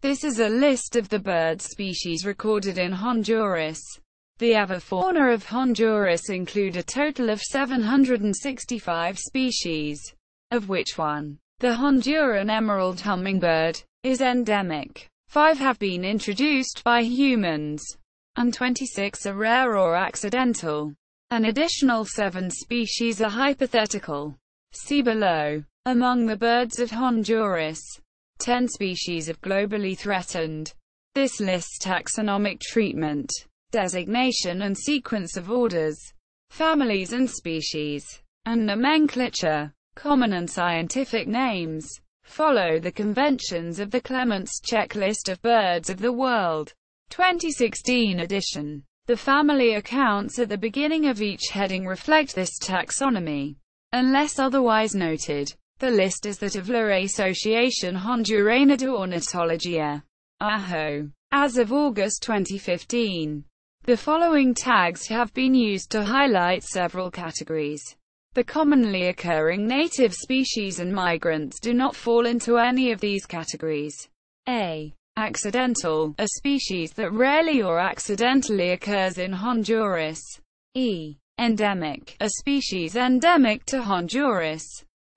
This is a list of the bird species recorded in Honduras. The avifauna of Honduras include a total of 765 species, of which one, the Honduran emerald hummingbird, is endemic. 5 have been introduced by humans, and 26 are rare or accidental. An additional 7 species are hypothetical. See below. Among the birds of Honduras, 10 species are globally threatened. This lists taxonomic treatment, designation and sequence of orders, families and species, and nomenclature. Common and scientific names follow the conventions of the Clements Checklist of Birds of the World, 2016 edition. The family accounts at the beginning of each heading reflect this taxonomy, unless otherwise noted. The list is that of la Asociación Hondureña de Ornitología, AHO. As of August 2015, the following tags have been used to highlight several categories. The commonly occurring native species and migrants do not fall into any of these categories. A. Accidental, a species that rarely or accidentally occurs in Honduras. E. Endemic, a species endemic to Honduras.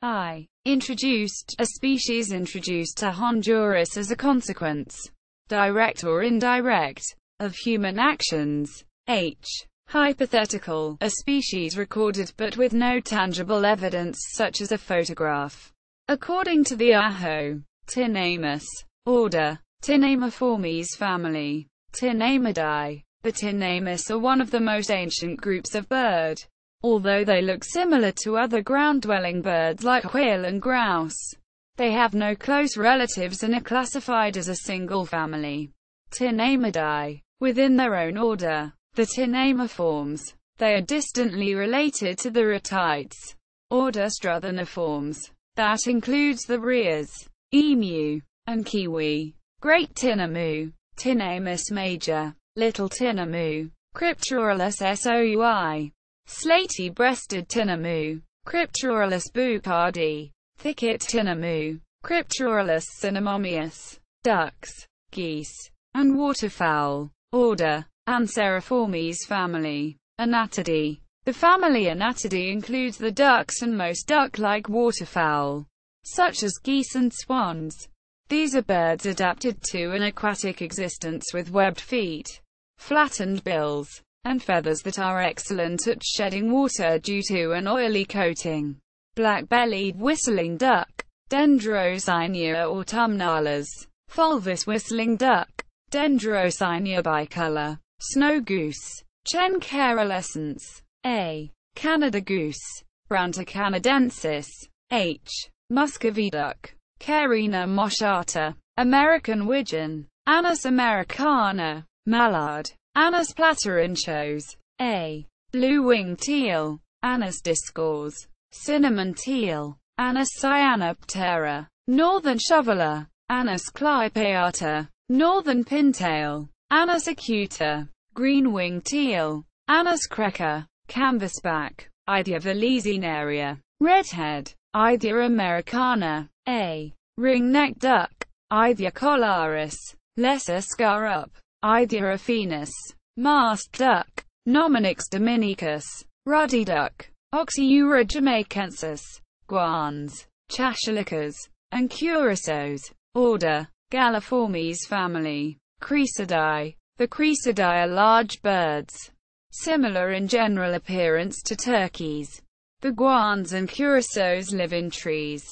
I. Introduced, a species introduced to Honduras as a consequence, direct or indirect, of human actions. H. Hypothetical, a species recorded but with no tangible evidence such as a photograph. According to the AHO, Tinnamus. Order, Tinamouformes family. Tinnamidae. The Tinnamus are one of the most ancient groups of bird. Although they look similar to other ground-dwelling birds like quail and grouse, they have no close relatives and are classified as a single family, Tinnamidae, within their own order, the Tinnamouformes. They are distantly related to the Ratites, order Struthoniformes. That includes the rheas, emu, and kiwi. Great tinamou, Tinnamus major, little tinamou, Crypturulus soui. Slaty-breasted tinamou, Crypturulus boucardi. Thicket tinamou, Crypturulus cinnamomyus. Ducks, geese, and waterfowl. Order, Anseriformes family. Anatidae. The family Anatidae includes the ducks and most duck-like waterfowl, such as geese and swans. These are birds adapted to an aquatic existence with webbed feet, flattened bills, and feathers that are excellent at shedding water due to an oily coating. Black-bellied whistling duck, Dendrocynia autumnalis. Fulvous whistling duck, Dendrocynia bicolor. Snow goose, Chen caerulescens. A. Canada goose, Branta canadensis. H. Muscovy duck, Carina moschata. American widgeon, Anas americana. Mallard, Anas platyrhynchos. A. Blue-winged teal, Anas discors. Cinnamon teal, Anas cyanoptera. Northern shoveler, Anas clypeata. Northern pintail, Anas acuta. Green-winged teal, Anas creca. Canvasback, Idea valesinaria. Redhead, Idea americana. A. Ring-necked duck, Idea collaris. Lesser scarup, Idea affinis. Masked duck, Nominix dominicus. Ruddy duck, Oxyura jamaicensis. Guans, Chachalikas, and curassows. Order, Galliformes family. Chrysidae. The Chrysidae are large birds, similar in general appearance to turkeys. The guans and curassows live in trees,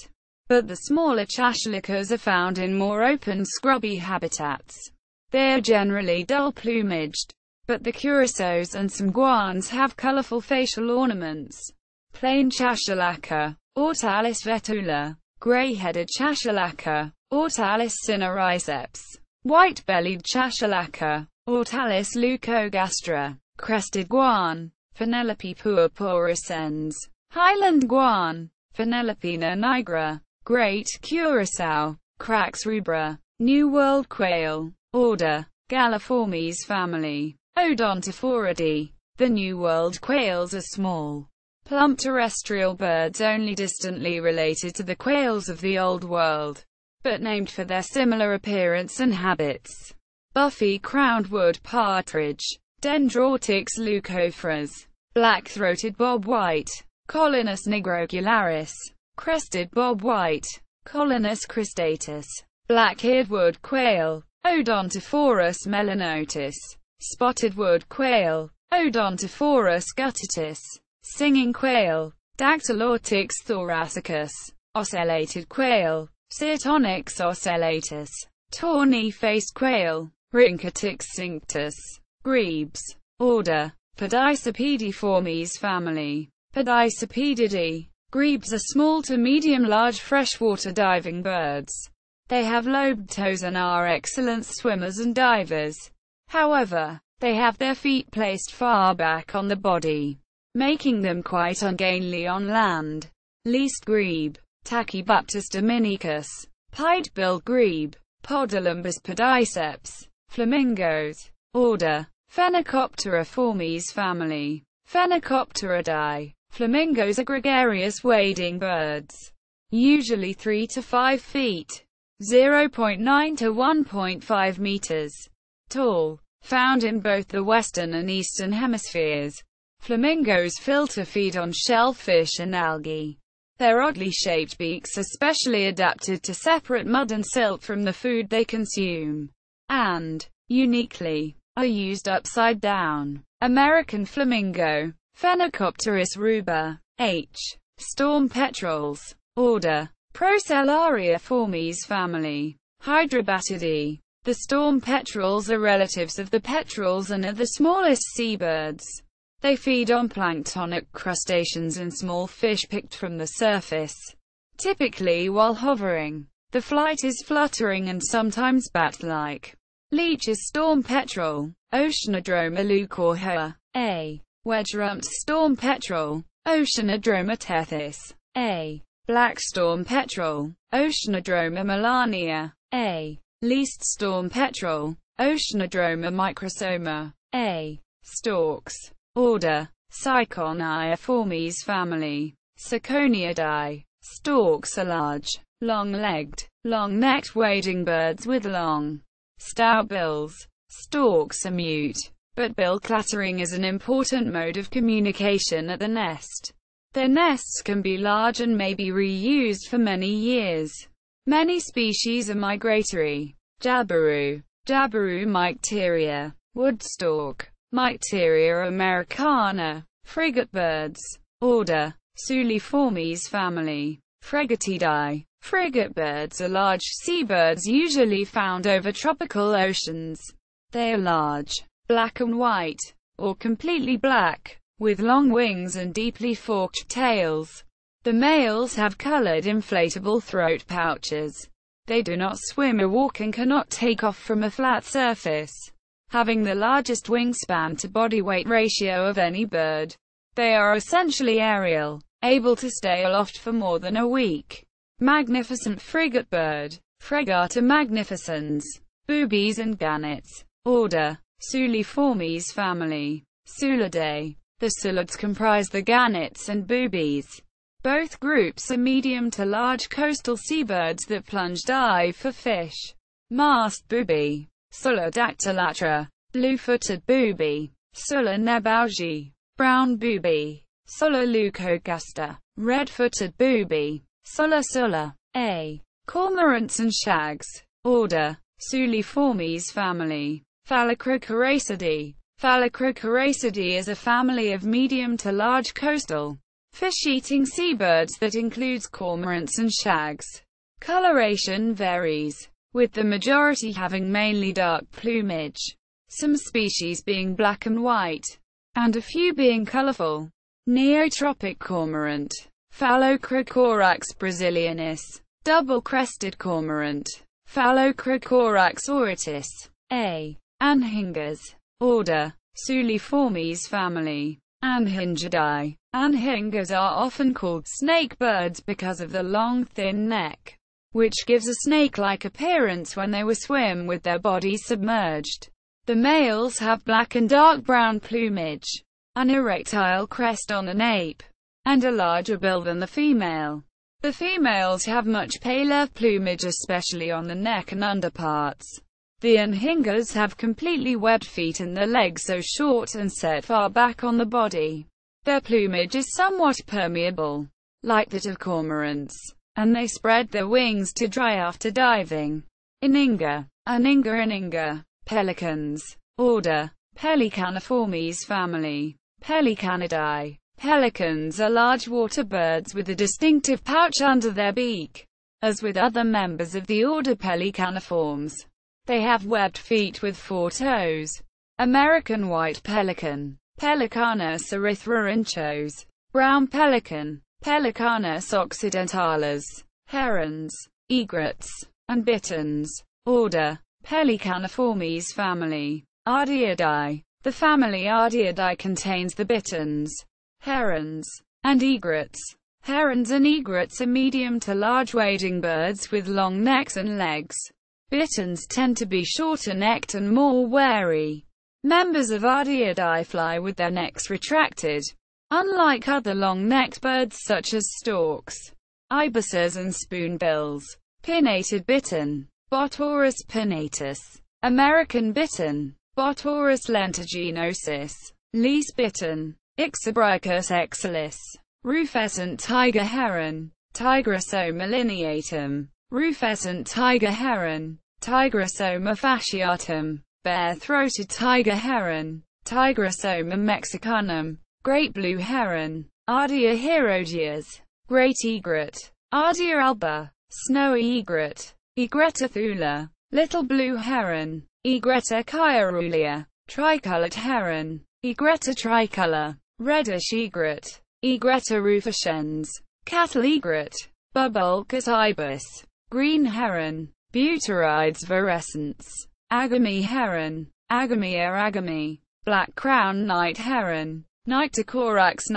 but the smaller chachalikas are found in more open scrubby habitats. They are generally dull-plumaged, but the curassows and some guans have colorful facial ornaments. Plain chachalaca, Ortalis vetula. Gray-headed chachalaca, Ortalis cinericeps. White-bellied chachalaca, Ortalis leucogastra. Crested guan, Phenelope purpurescens. Highland guan, Phenelopena nigra. Great curassow, Crax rubra. New World quail. Order, Galliformes family. Odontophoridae. The New World quails are small, plump terrestrial birds only distantly related to the quails of the Old World. but named for their similar appearance and habits. Buffy-crowned wood partridge, Dendroticus leucophorus, black-throated bobwhite, Colinus nigrocularis, crested bobwhite, Colinus cristatus, black-eared wood quail, Odontophorus melanotus, spotted wood quail, Odontophorus guttatus, singing quail, Dactylotrix thoracicus, ocellated quail, Cyrtonix ocellatus, tawny-faced quail, Rhynchotix cinctus. Grebes. Order. Podicipediformes family. Podicipedidae. Grebes are small to medium-large freshwater diving birds. They have lobed toes and are excellent swimmers and divers. However, they have their feet placed far back on the body, making them quite ungainly on land. Least grebe. Tachybaphtus dominicus. Pied-billed grebe. Podolumbus podiceps. Flamingos. Order. Phenicopteriformes family. Phenicopteridae. Flamingos are gregarious wading birds, usually 3 to 5 feet, 0.9 to 1.5 meters tall, found in both the western and eastern hemispheres. Flamingos filter feed on shellfish and algae. Their oddly shaped beaks are specially adapted to separate mud and silt from the food they consume, and, uniquely, are used upside down. American flamingo. Phenicopterus ruber. H. Storm petrels. Order. Procellariiformes family. Hydrobatidae. The storm petrels are relatives of the petrels and are the smallest seabirds. They feed on planktonic crustaceans and small fish picked from the surface, typically while hovering. The flight is fluttering and sometimes bat-like. Leach's storm petrel. Oceanodroma leucorhoa. A. Wedge-rumped storm petrel. Oceanodroma tethys. A. Black storm petrel. Oceanodroma melania. A. Least storm petrel. Oceanodroma microsoma. A. Storks. Order. Cichoniiformes family. Cichoniidae. Storks are large, long-legged, long-necked wading birds with long, stout bills. Storks are mute, but bill clattering is an important mode of communication at the nest. Their nests can be large and may be reused for many years. Many species are migratory. Jabiru. Jabiru mycteria. Woodstock. Mycteria americana. Frigate birds. Order. Suliformes family. Fregatidae. Frigate birds are large seabirds usually found over tropical oceans. They are large, black and white, or completely black, with long wings and deeply forked tails. The males have colored inflatable throat pouches. They do not swim or walk and cannot take off from a flat surface, having the largest wingspan to body weight ratio of any bird. They are essentially aerial, able to stay aloft for more than a week. Magnificent frigate bird. Fregata magnificens. Boobies and gannets. Order. Suliformes family. Sulidae. The sulids comprise the gannets and boobies. Both groups are medium to large coastal seabirds that plunge dive for fish. Masked booby. Sulla dactylatra. Blue-footed booby. Sulla nebaugi. Brown booby. Sulla leucogaster. Red-footed booby. Sulla sulla. A. Cormorants and shags. Order. Suliformes family. Phalacrocoracidae. Phalacrocoracidae is a family of medium to large coastal, fish-eating seabirds that includes cormorants and shags. Coloration varies, with the majority having mainly dark plumage, some species being black and white, and a few being colorful. Neotropic cormorant. Phalocrocorax brasilianus. Double-crested cormorant. Phalocrocorax auritus. A. Anhingas. Order. Suliformes family. Anhingidae. Anhingas are often called snake birds because of the long, thin neck, which gives a snake-like appearance when they swim with their bodies submerged. The males have black and dark brown plumage, an erectile crest on the nape, and a larger bill than the female. The females have much paler plumage, especially on the neck and underparts. The anhingas have completely webbed feet and the legs so short and set far back on the body. Their plumage is somewhat permeable, like that of cormorants, and they spread their wings to dry after diving. Aninga, aninga. Pelicans. Order: Pelicaniformes family. Pelicanidae. Pelicans are large water birds with a distinctive pouch under their beak. As with other members of the order Pelicaniformes, they have webbed feet with 4 toes. American white pelican. Pelicanus erythrainchos. Brown pelican. Pelicanus occidentalis. Herons, egrets, and bitterns. Order: Pelicaniformes family. Ardeaidae. The family Ardeaidae contains the bitterns, herons, and egrets. Herons and egrets are medium to large wading birds with long necks and legs. Bitterns tend to be shorter-necked and more wary. Members of Ardeaidae fly with their necks retracted. Unlike other long-necked birds such as storks, ibises and spoonbills. Pinnated bittern. Botaurus pinnatus. American bittern. Botaurus lentigginosus. Least bittern. Ixabricus exilis. Rufescent tiger heron. Tigrosoma lineatum. Rufescent tiger heron. Tigrosoma fasciatum. Bare-throated tiger heron. Tigrosoma mexicanum. Great blue heron. Ardea herodias. Great egret. Ardea alba. Snowy egret. Egretta thula. Little blue heron. Egretta caerulea. Tricolored heron. Egretta tricolor. Reddish egret. Egretta rufescens. Cattle egret. Bubulcus ibis. Green heron. Butyrides virescens. Agami heron. Agamia agami. Black crown night heron. Nyctocorax.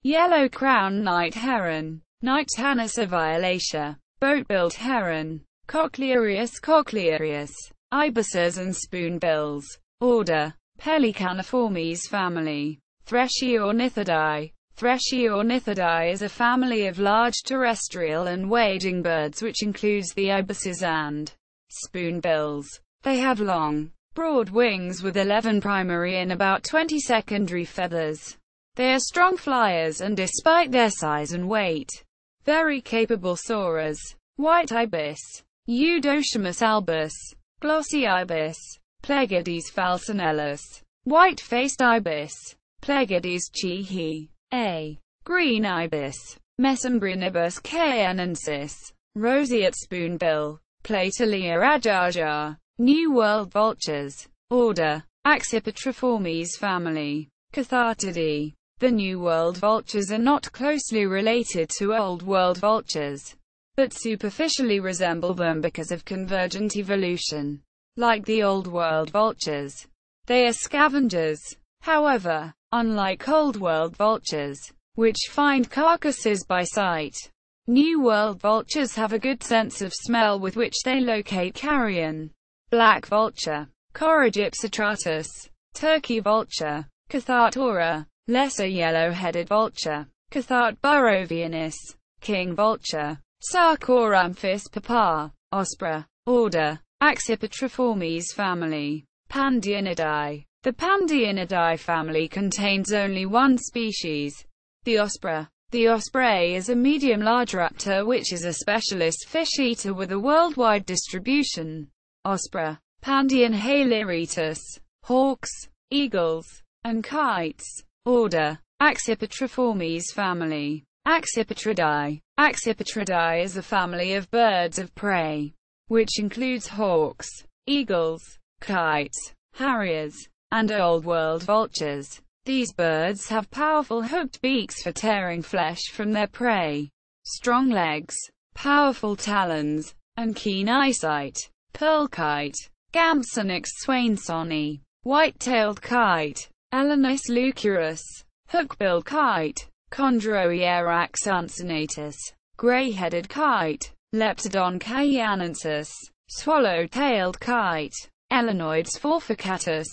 Yellow crown night heron. Nyctanus violacea. Boat-billed heron. Cochlearius. Ibises and spoonbills. Order: Pelicaniformes family. Thresciornithidae. Thresciornithidae is a family of large terrestrial and wading birds which includes the ibises and spoonbills. They have long, broad wings with 11 primary and about 20 secondary feathers. They are strong flyers and, despite their size and weight, very capable soarers. White ibis. Eudoximus albus. Glossy ibis. Plegades falcinellus. White-faced ibis. Plegades cheehi. A. Green ibis. Mesembrinibus caenensis. Roseate spoonbill. Platelia ajaja. New World vultures. Order: Accipitriformes family. Cathartidae. The New World vultures are not closely related to Old World vultures, but superficially resemble them because of convergent evolution. Like the Old World vultures, they are scavengers. However, unlike Old World vultures, which find carcasses by sight, New World vultures have a good sense of smell with which they locate carrion. Black vulture. Corygypsotratus. Turkey vulture. Cathartora. Lesser yellow-headed vulture. Cathart burrovianus. King vulture. Sarcoramphis papa. Ospra. Order: Accipitriformes family. Pandionidae. The Pandionidae family contains only one species, the Ospra. The osprey is a medium-large raptor which is a specialist fish-eater with a worldwide distribution. Ospra. Pandion haleritus. Hawks, eagles, and kites. Order: Accipitriformes family. Accipitridae. Accipitridae is a family of birds of prey, which includes hawks, eagles, kites, harriers, and Old World vultures. These birds have powerful hooked beaks for tearing flesh from their prey, strong legs, powerful talons, and keen eyesight. Pearl kite. Gampsonyx swainsoni. White-tailed kite. Elenus leucurus. Hook-billed kite. Chondroierax uncinnatus. Gray-headed kite. Leptodon caianensis. Swallow-tailed kite. Elenoides forficatus.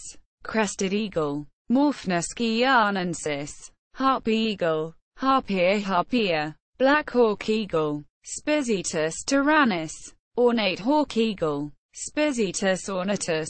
Crested eagle. Morphnus guianensis. Harpy eagle. Harpia. black hawk eagle, Spizitus tyrannus, ornate hawk eagle, Spizitus ornatus,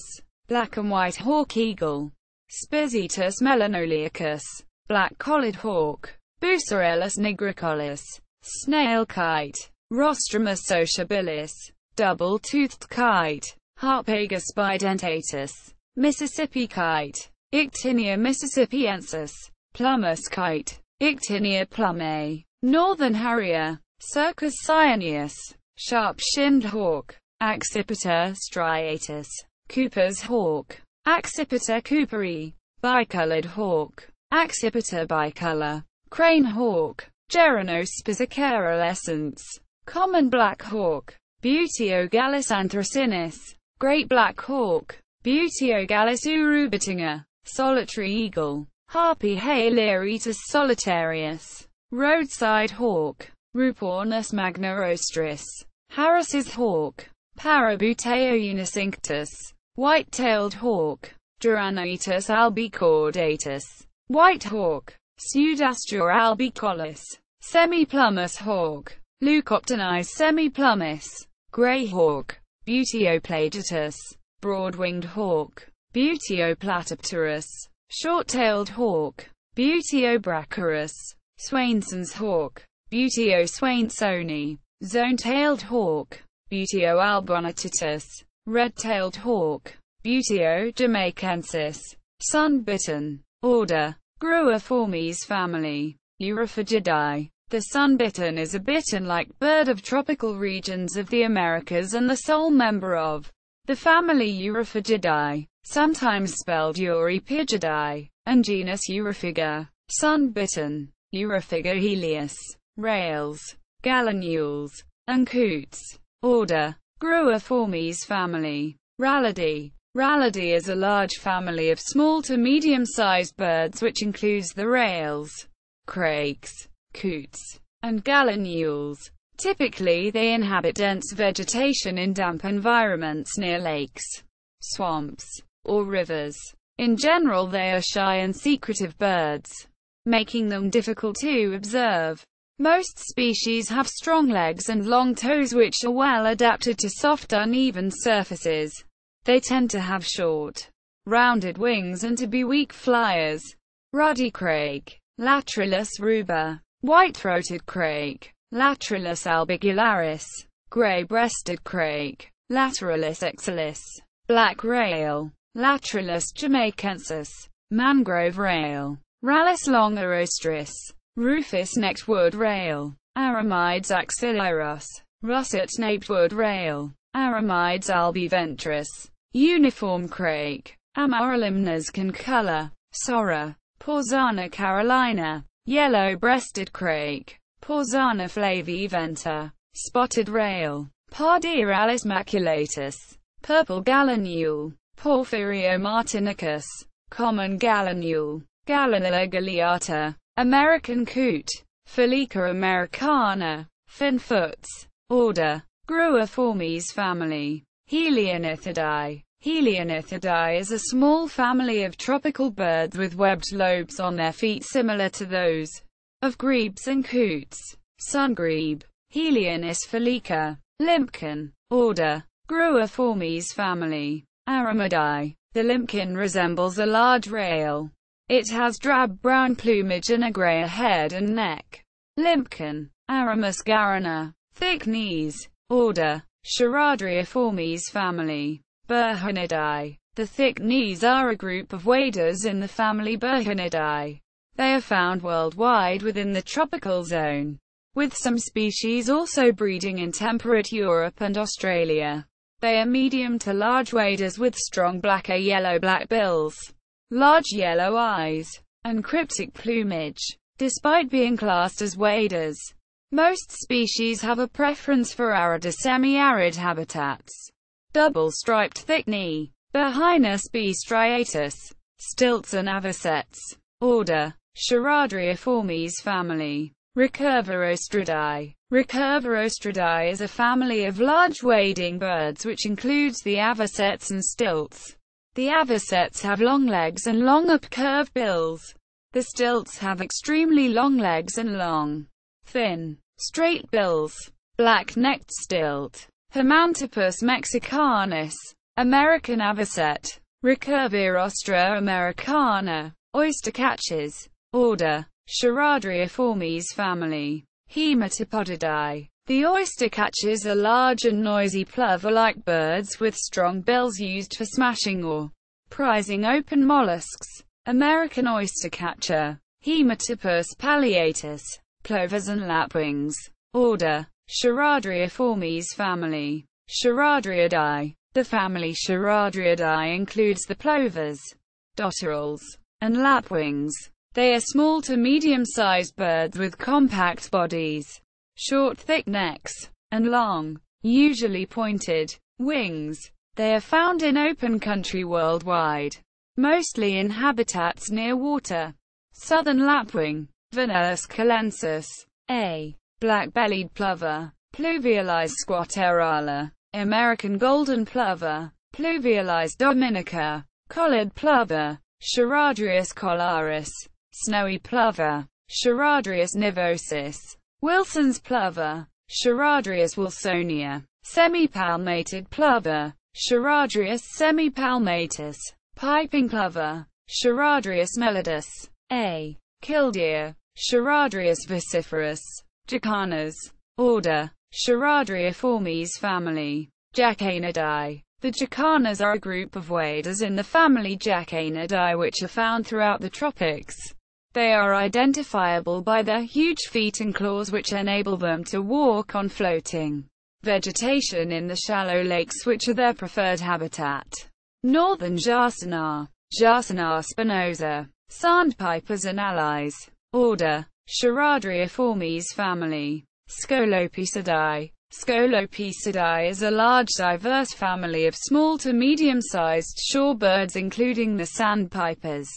black and white hawk eagle, Spizitus melanoleacus, black-collared hawk, Bucerellus nigricollis, snail kite, Rostrum sociabilis, double-toothed kite, Harpagus bidentatus, Mississippi kite, Ictinia mississippiensis, plummus kite, Ictinia plumae, northern harrier, Circus cyaneus, sharp-shinned hawk, Accipiter striatus, Cooper's hawk, Accipiter cooperi, bicolored hawk, Accipiter bicolor, crane hawk, Geronospis acaroescens, common black hawk, Buteo gallus anthracinus, great black hawk, Buteo gallus urubitinger, solitary eagle, Harpy haleritus solitarius, roadside hawk, Rupornus magnorostris, Harris's hawk, Parabuteo unicinctus, white-tailed hawk, Duranoetus albicaudatus, white hawk, Pseudastur albicollis, semi-plummus hawk, Leucopternis semi-plummus, grey hawk, Buteo plagiatus, broad-winged hawk, Buteo platypterus, short-tailed hawk, Buteo brachiorus, Swainson's hawk, Buteo swainsoni, zone-tailed hawk, Buteo albonatitus, red-tailed hawk, Buteo jamaicensis, sun-bitten, order, Gruiformes family, Euryphagidae. The sun-bitten is a bitten-like bird of tropical regions of the Americas and the sole member of the family Euryphagidae, sometimes spelled Euryphagidae, and genus Euryphaga. Sun-bitten, Euryphaga helius, rails, gallinules, and coots. Order, Gruiformes family, Rallidae. Rallidae is a large family of small to medium-sized birds which includes the rails, crakes, coots, and gallinules. Typically they inhabit dense vegetation in damp environments near lakes, swamps, or rivers. In general they are shy and secretive birds, making them difficult to observe. Most species have strong legs and long toes which are well adapted to soft uneven surfaces. They tend to have short, rounded wings and to be weak flyers. Ruddy crake, Latrilus ruber, white-throated crake, Latrilus albicularis, grey-breasted crake, Lateralis exilis, black rail, Latrilus jamaicensis, mangrove rail, Rallus longarostris, rufous-necked wood rail, Aramides axillaros, russet-naped wood rail, Aramides albiventris, uniform crake, Amaryllimnas concolor, Sora, Pausana carolina, yellow-breasted crake, Pausana flaviventa, spotted rail, Pardiralis maculatus, purple gallinule, Porphyrio martinicus, common gallinule, Gallinula galeata, American coot, Felica americana, finfoots. Order, Gruiformes family, Helianithidae. Helianithidae is a small family of tropical birds with webbed lobes on their feet similar to those of grebes and coots. Sungrebe, Helianis felica, limpkin. Order, Gruiformes family, Aramidae. The limpkin resembles a large rail. It has drab-brown plumage and a grayer head and neck. Limpkin, Aramus garrona. Thick knees. Order, Charadriiformes family, Burhanidae. The thick knees are a group of waders in the family Burhanidae. They are found worldwide within the tropical zone, with some species also breeding in temperate Europe and Australia. They are medium to large waders with strong black or yellow-black bills, large yellow eyes, and cryptic plumage. Despite being classed as waders, most species have a preference for arid or semi-arid habitats. Double-striped thick knee, Berhinus b striatus, stilts and avocets. Order, Charadriiformes family, Recurvarostridae. Recurvarostridae is a family of large wading birds which includes the avocets and stilts. The avocets have long legs and long upcurved bills. The stilts have extremely long legs and long, thin, straight bills, black-necked stilt, Hermantopus mexicanus, American avocet, Recurvia ostra americana, oystercatchers, order, Charadriiformes family, Hematopodidae. The oystercatchers are large and noisy plover-like birds with strong bills used for smashing or prizing open mollusks. American oystercatcher, Hematopus palliatus, plovers and lapwings, order, Charadriiformes family, Charadriidae. The family Charadriidae includes the plovers, dotterels, and lapwings. They are small to medium-sized birds with compact bodies, short thick necks, and long, usually pointed, wings. They are found in open country worldwide, mostly in habitats near water. Southern lapwing, Vanellus calensis, a black-bellied plover, Pluvialis squaterala, American golden plover, Pluvialis dominica, collared plover, Charadrius collaris, snowy plover, Charadrius nivosus, Wilson's plover, Charadrius wilsonia, semi-palmated plover, Charadrius semipalmatus, piping plover, Charadrius melodus, a killdeer, Charadrius vociferus, jacanas, order, Charadriiformes family, Jacanidae. The jacanas are a group of waders in the family Jacanidae which are found throughout the tropics. They are identifiable by their huge feet and claws which enable them to walk on floating vegetation in the shallow lakes which are their preferred habitat. Northern Jasana, Jasana spinosa, sandpipers and allies, order, Charadriiformes family, Scolopecidae. Scolopecidae is a large diverse family of small to medium-sized shorebirds including the sandpipers,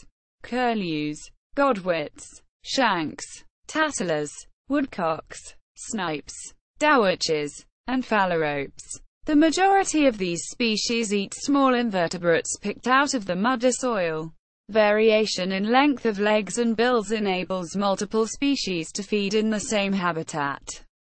curlews, godwits, shanks, tattlers, woodcocks, snipes, dowitches, and phalaropes. The majority of these species eat small invertebrates picked out of the muddy soil. Variation in length of legs and bills enables multiple species to feed in the same habitat,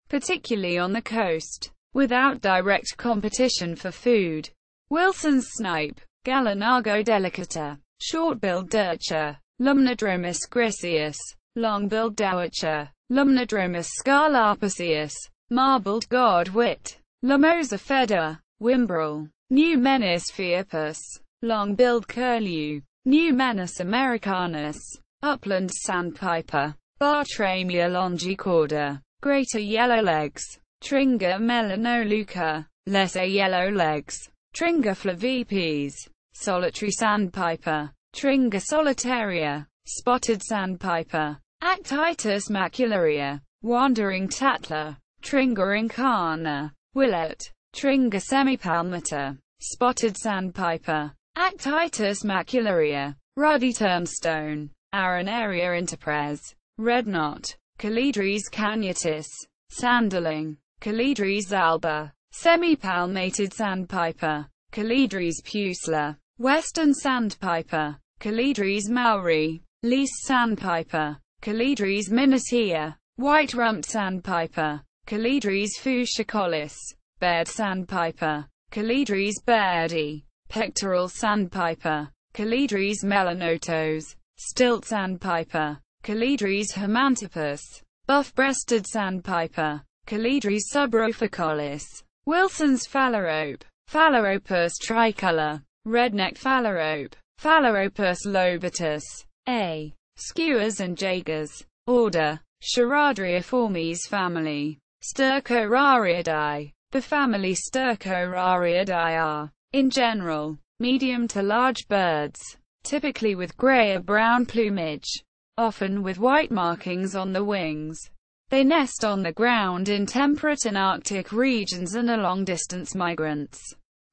particularly on the coast, without direct competition for food. Wilson's snipe, Gallinago delicata, short-billed dirtcher, Lumnodromus griseus, long-billed dowitcher, Lumnodromus scalapaceus, marbled godwit, Lamosa feda, Wimbrel, Numenis phoebus, long-billed curlew, Numenis americanus, upland sandpiper, Bartramia longicorda, greater yellow legs, Tringa melanoluca, lesser yellow legs, Tringa flavipes, solitary sandpiper, Tringa solitaria, spotted sandpiper, Actitus macularia, wandering tattler, Tringa incana, willet, Tringa semipalmata, spotted sandpiper, Actitus macularia, ruddy turnstone, Arenaria interpres, red knot, Calidres canutus, sanderling, Calidres alba, semi-palmated sandpiper, Calidres pusilla, western sandpiper, Calidres mauri, least sandpiper, Calidres minutia, white-rumped sandpiper, Calidres fucicollis, bared sandpiper, Calidres bairdi, pectoral sandpiper, Calidres melanotos, stilt sandpiper, Calidres hermantopus, buff-breasted sandpiper, Calidres subrophicollis, Wilson's phalarope, Phalaropus tricolor, red-necked phalarope, Phalaropus lobatus, a. Skuas and jaegers, order, Charadriiformes family, Stercorariidae. The family Stercorariidae are, in general, medium to large birds, typically with grey or brown plumage, often with white markings on the wings. They nest on the ground in temperate and Arctic regions and are long-distance migrants.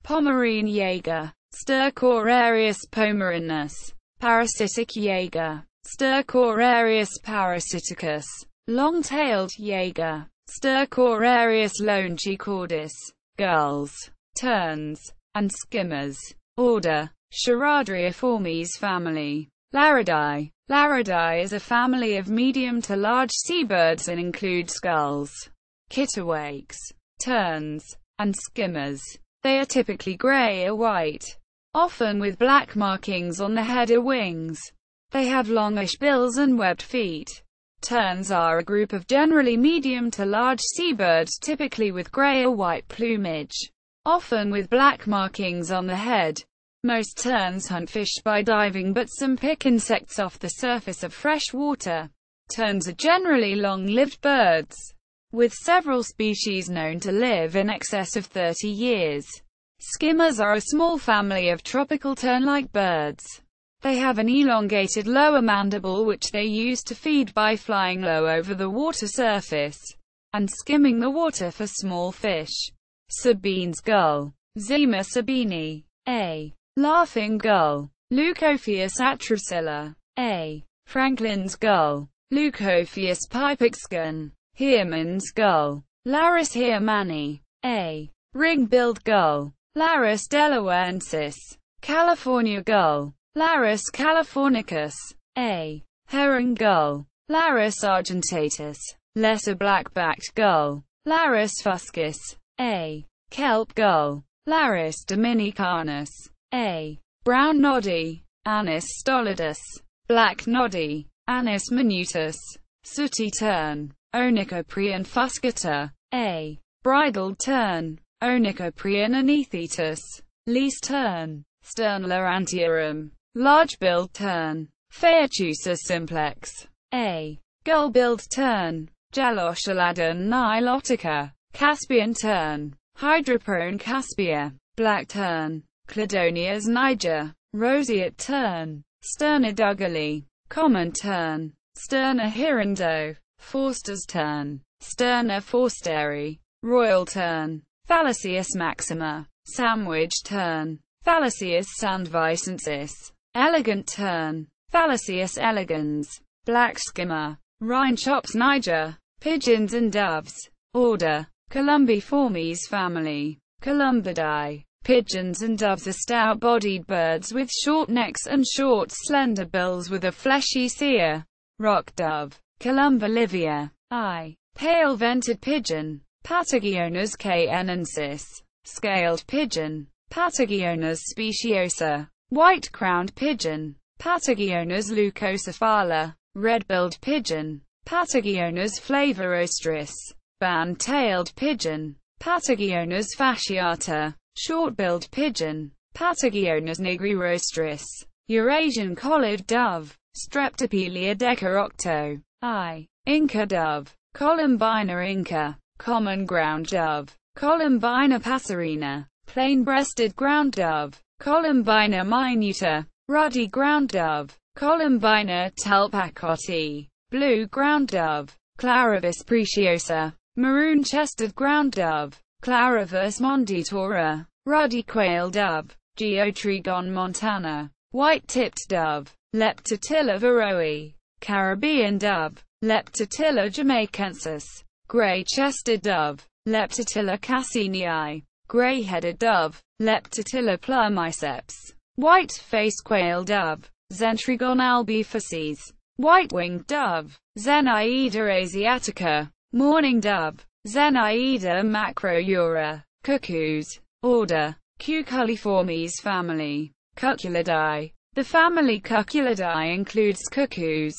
Pomerine jaeger, Stercorarius pomeranius, parasitic jaeger, Stercorarius parasiticus, long-tailed jaeger, Stercorarius longicordis, gulls, terns, and skimmers, order, Charadriiformes family, Laridae. Laridae is a family of medium to large seabirds and includes gulls, kittiwakes, terns, and skimmers. They are typically grey or white, often with black markings on the head or wings. They have longish bills and webbed feet. Terns are a group of generally medium to large seabirds typically with grey or white plumage, often with black markings on the head. Most terns hunt fish by diving, but some pick insects off the surface of fresh water. Terns are generally long-lived birds, with several species known to live in excess of 30 years. Skimmers are a small family of tropical tern-like birds. They have an elongated lower mandible which they use to feed by flying low over the water surface and skimming the water for small fish. Sabine's gull. Zima sabini. A. Laughing gull. Leucophius atraucilla. A. Franklin's gull. Leucophius pipexcan. Heermann's gull. Larus heermanni. A. Ring-billed gull. Larus delawarensis. California gull. Larus californicus. A. Herring gull. Larus argentatus. Lesser black-backed gull. Larus fuscus. A. Kelp gull. Larus dominicanus. A. Brown noddy. Anis stolidus. Black noddy. Anis minutus. Sooty tern. Onychoprion fuscata. A. Bridled tern. Onychoprion anethetus. Least tern. Sternula antierum. Large-billed tern. Phaeachusa simplex. A. Gull-billed tern. Geloshaladon nilotica. Caspian tern. Hydroprone caspia. Black tern. Cladonias niger. Roseate tern. Sterna duggali. Common tern. Sterna hirundo. Forster's tern. Sterna forsteri. Royal tern. Thalassius maxima. Sandwich tern. Thalassius sandvicensis. Elegant tern. Thalassius elegans. Black skimmer. Rhine-chops niger. Pigeons and doves. Order. Columbiformes family. Columbidae. Pigeons and doves are stout-bodied birds with short necks and short, slender bills with a fleshy cere. Rock dove. Columba livia. I. Pale-vented pigeon. Patagionas caenensis. Scaled pigeon. Patagionas speciosa. White-crowned pigeon. Patagionas leucocephala. Red-billed pigeon. Patagionas flavorostris. Band-tailed pigeon. Patagionas fasciata. Short-billed pigeon. Patagionas nigrorostris. Eurasian collared dove. Streptopelia decarocto. I. Inca dove. Columbina inca. Common ground dove. Columbina passerina. Plain-breasted ground dove. Columbina minuta. Ruddy ground dove. Columbina talpacotti. Blue ground dove. Clarivis preciosa. Maroon-chested ground dove. Clarivis monditora. Ruddy quail dove. Geotrigon montana. White-tipped dove. Leptotilla varroe. Caribbean dove. Leptotilla jamaicensis. Gray-chested dove. Leptotilla cassinii. Gray-headed dove. Leptotilla plumiceps. White-faced quail dove. Zentrigon albifacies. White-winged dove. Zenaida asiatica. Mourning dove. Zenaida macroeura. Cuckoos. Order. Cuculliformes family. Cucullidae. The family Cucullidae includes cuckoos,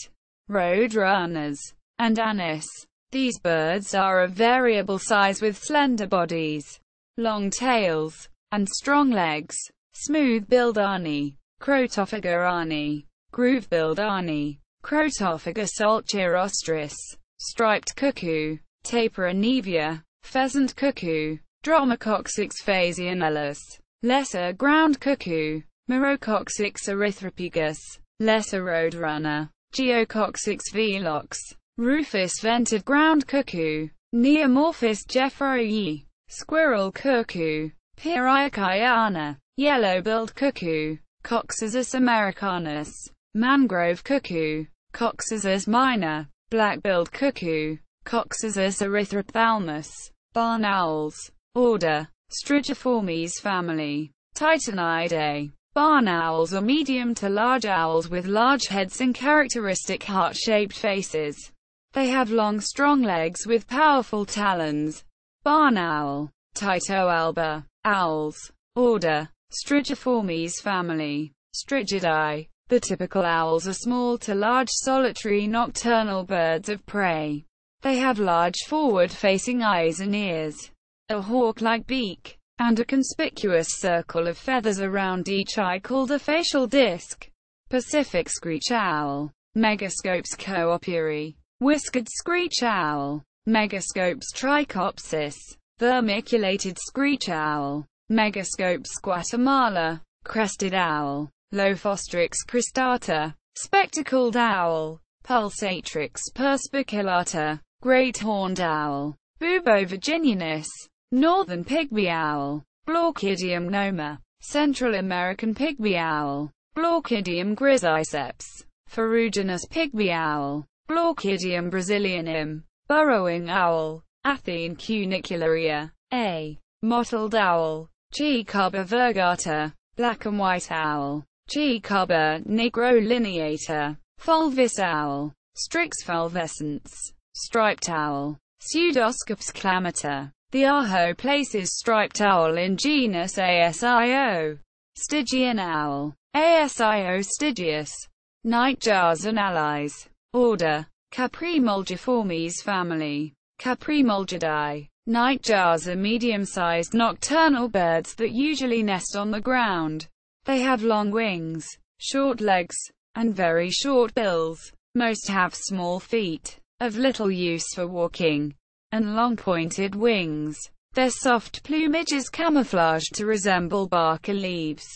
roadrunners, and anis. These birds are of variable size with slender bodies, long tails, and strong legs. Smooth-billed ani. Crotophaga ani. Groove-billed ani. Crotophaga solchirostris. Striped cuckoo. Tapira nevia. Pheasant cuckoo. Dromacoccix phasianellus. Lesser ground cuckoo. Mirococcix erythropegus. Lesser roadrunner. Geococcix velox. Rufous-vented ground cuckoo. Neomorphis jeffreyi. Squirrel cuckoo. Pyrrhicayana. Yellow-billed cuckoo. Coxyzus americanus. Mangrove cuckoo. Coxyzus minor. Black-billed cuckoo. Coxyzus erythrophthalmus. Barn owls. Order. Strigiformes family. Titanidae. Barn owls are medium to large owls with large heads and characteristic heart-shaped faces. They have long, strong legs with powerful talons. Barn owl. Tyto alba. Owls. Order. Strigiformes family. Strigidae. The typical owls are small to large solitary nocturnal birds of prey. They have large forward-facing eyes and ears, a hawk-like beak, and a conspicuous circle of feathers around each eye called a facial disc. Pacific screech owl. Megascopes cooperi. Whiskered screech owl. Megascopes trichopsis. Vermiculated screech owl. Megascopes Guatemala. Crested owl. Lophostrix cristata. Spectacled owl. Pulsatrix perspicillata. Great horned owl. Bubo virginianus. Northern pygmy owl. Glaucidium noma. Central American pygmy owl. Glaucidium griziceps. Ferruginous pygmy owl. Glaucidium brasilianum. Burrowing owl. Athene cunicularia. A. Mottled owl. Cicaba virgata. Black and white owl. Cicaba nigrolineata. Fulvis owl. Strix fulvescens. Striped owl. Pseudoscops clamata. The Ajo places striped owl in genus Asio. Stygian owl. Asio stygius. Nightjars and allies. Order. Caprimulgiformes family. Caprimulgidae. Nightjars are medium-sized nocturnal birds that usually nest on the ground. They have long wings, short legs, and very short bills. Most have small feet, of little use for walking, and long pointed wings. Their soft plumage is camouflaged to resemble bark or leaves.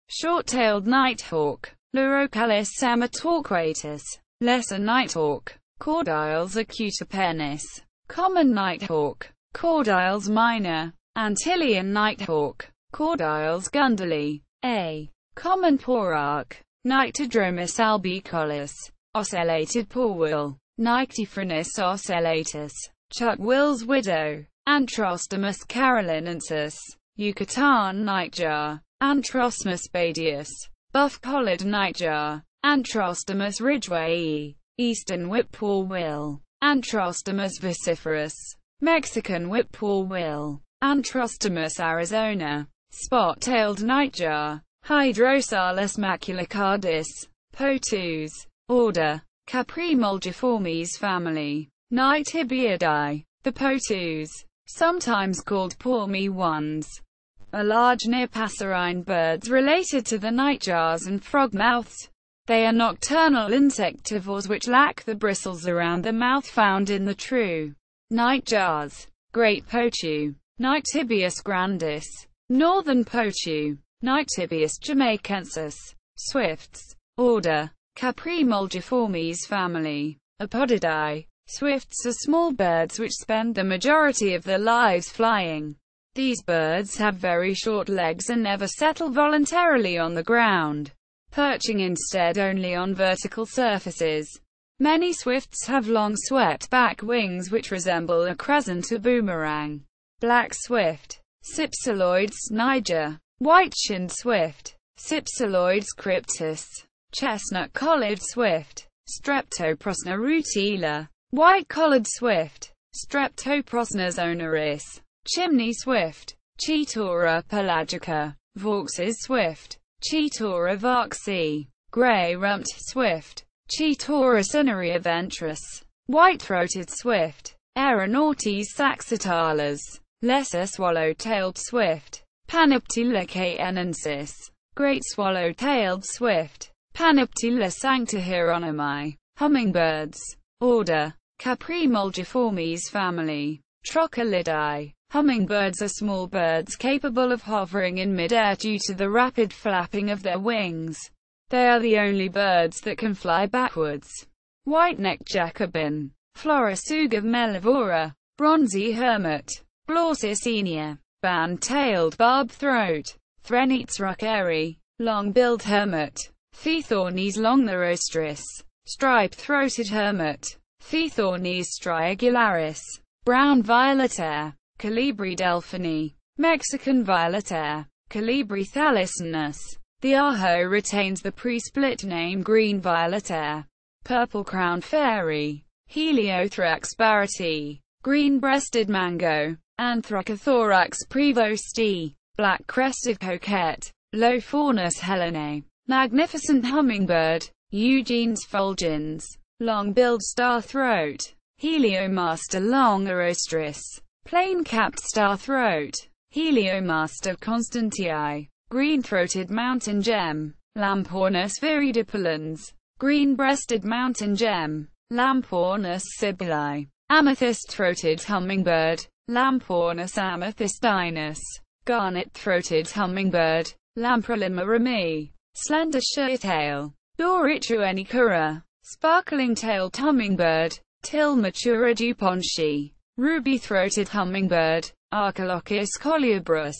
Short-tailed nighthawk. Leurocalis semitorquatus. Lesser nighthawk. Cordiles acutopenis. Common nighthawk. Cordiles minor. Antillean nighthawk. Cordiles gunduli. A. Common porarch. Nyctodromus albicollis. Ocellated porwheel. Nyctiphronus ocellatus. Chuck Will's widow. Antrostomus carolinensis. Yucatan nightjar. Antrosmus badius. Buff-collared nightjar. Antrostomus ridgwayi. Eastern whippoor will. Antrostomus vociferus. Mexican whippoor will. Antrostomus arizona. Spot-tailed nightjar. Hydrosalus maculacardis. Potus. Order. Caprimulgiformes family. Nyctibiidae. The potus, sometimes called palmy ones, are large near-passerine birds related to the nightjars and frogmouths. They are nocturnal insectivores which lack the bristles around the mouth found in the true nightjars. Great potu. Nyctibius grandis. Northern potu. Nyctibius jamaicensis. Swifts. Order. Caprimulgiformes family. Apodidae. Swifts are small birds which spend the majority of their lives flying. These birds have very short legs and never settle voluntarily on the ground, perching instead only on vertical surfaces. Many swifts have long swept back wings which resemble a crescent or boomerang. Black swift. Cypseloides niger. White-shinned swift. Cypseloides cryptus. Chestnut-collared swift. Streptoprosna rutila. White-collared swift. Streptoprosna zonaris. Chimney swift. Cheetora pelagica. Vaux's swift. Cheetora vauxi. Grey-rumped swift. Cheetora cinerea ventris. White-throated swift. Aeronautes saxitalis. Lesser swallow-tailed swift. Panoptila caenensis. Great swallow-tailed swift. Panoptila sanctahieronymi. Hummingbirds. Order. Caprimulgiformes family. Trochilidae. Hummingbirds are small birds capable of hovering in mid-air due to the rapid flapping of their wings. They are the only birds that can fly backwards. White-necked Jacobin. Florasuga mellivora. Bronzy hermit. Glaucicenia. Band-tailed barb-throat. Threnetes ruckeri. Long-billed hermit. Phaethornis longnerostris. Stripe-throated hermit. Phaethornis striangularis. Brown violetaire. Colibri delphini. Mexican violetaire. Colibri thalicinus. The ajo retains the pre-split name green-violet air. Purple-crowned fairy, Heliothrax barretti. Green-breasted mango, Anthracothorax prevosti. Black-crested coquette, Lophornis helenae. Magnificent hummingbird, Eugenes fulgens. Long-billed starthroat, Heliomaster longarostris. Plain-capped starthroat, Heliomaster constantii. Green-throated mountain gem, Lampornis viridipulans. Green-breasted mountain gem, Lampornis sibyllae. Amethyst-throated hummingbird, Lampornis amethystinus. Garnet-throated hummingbird, Lamprolima rami. Slender shirtail, Dorichuenicura. Sparkling-tailed hummingbird, Tilmatura dupontii. Ruby-throated hummingbird, Archilochus colubrus.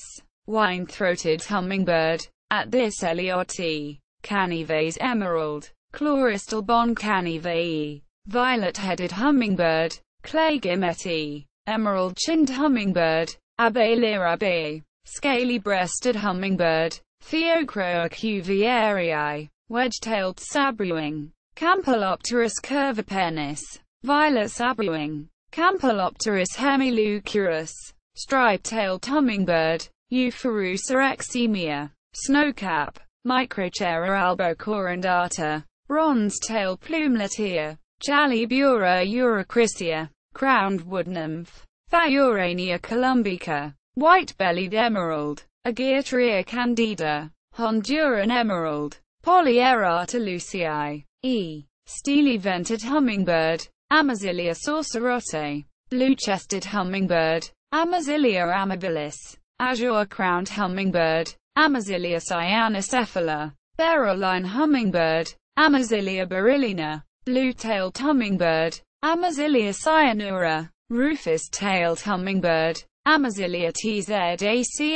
Wine-throated hummingbird, Atthis elioti. Canives emerald, Chloristal bon canivei. Violet-headed hummingbird, Clagimeti. Emerald-chinned hummingbird, Abelirabe. Scaly-breasted hummingbird, Theocroa cuvierii. Wedge-tailed sabuing, Campylopterus curvipennis. Violet sabuing, Campylopterus hemileucurus. Striped-tailed hummingbird, Euphorusa exemia. Snowcap, Microchera albocorundata. Bronze-tailed plumelet, Jalibura eurychrisia. Crowned wood nymph, Thiurania columbica. White-bellied emerald, Ageatria candida. Honduran emerald, Polyerata lucii. Steely-vented hummingbird, Amazilia sorcerote. Blue-chested hummingbird, Amazilia amabilis. Azure-crowned hummingbird, Amazilia cyanocephala. Beryline hummingbird, Amazilia berylina. Blue-tailed hummingbird, Amazilia cyanura. Rufous-tailed hummingbird, Amazilia tzatl.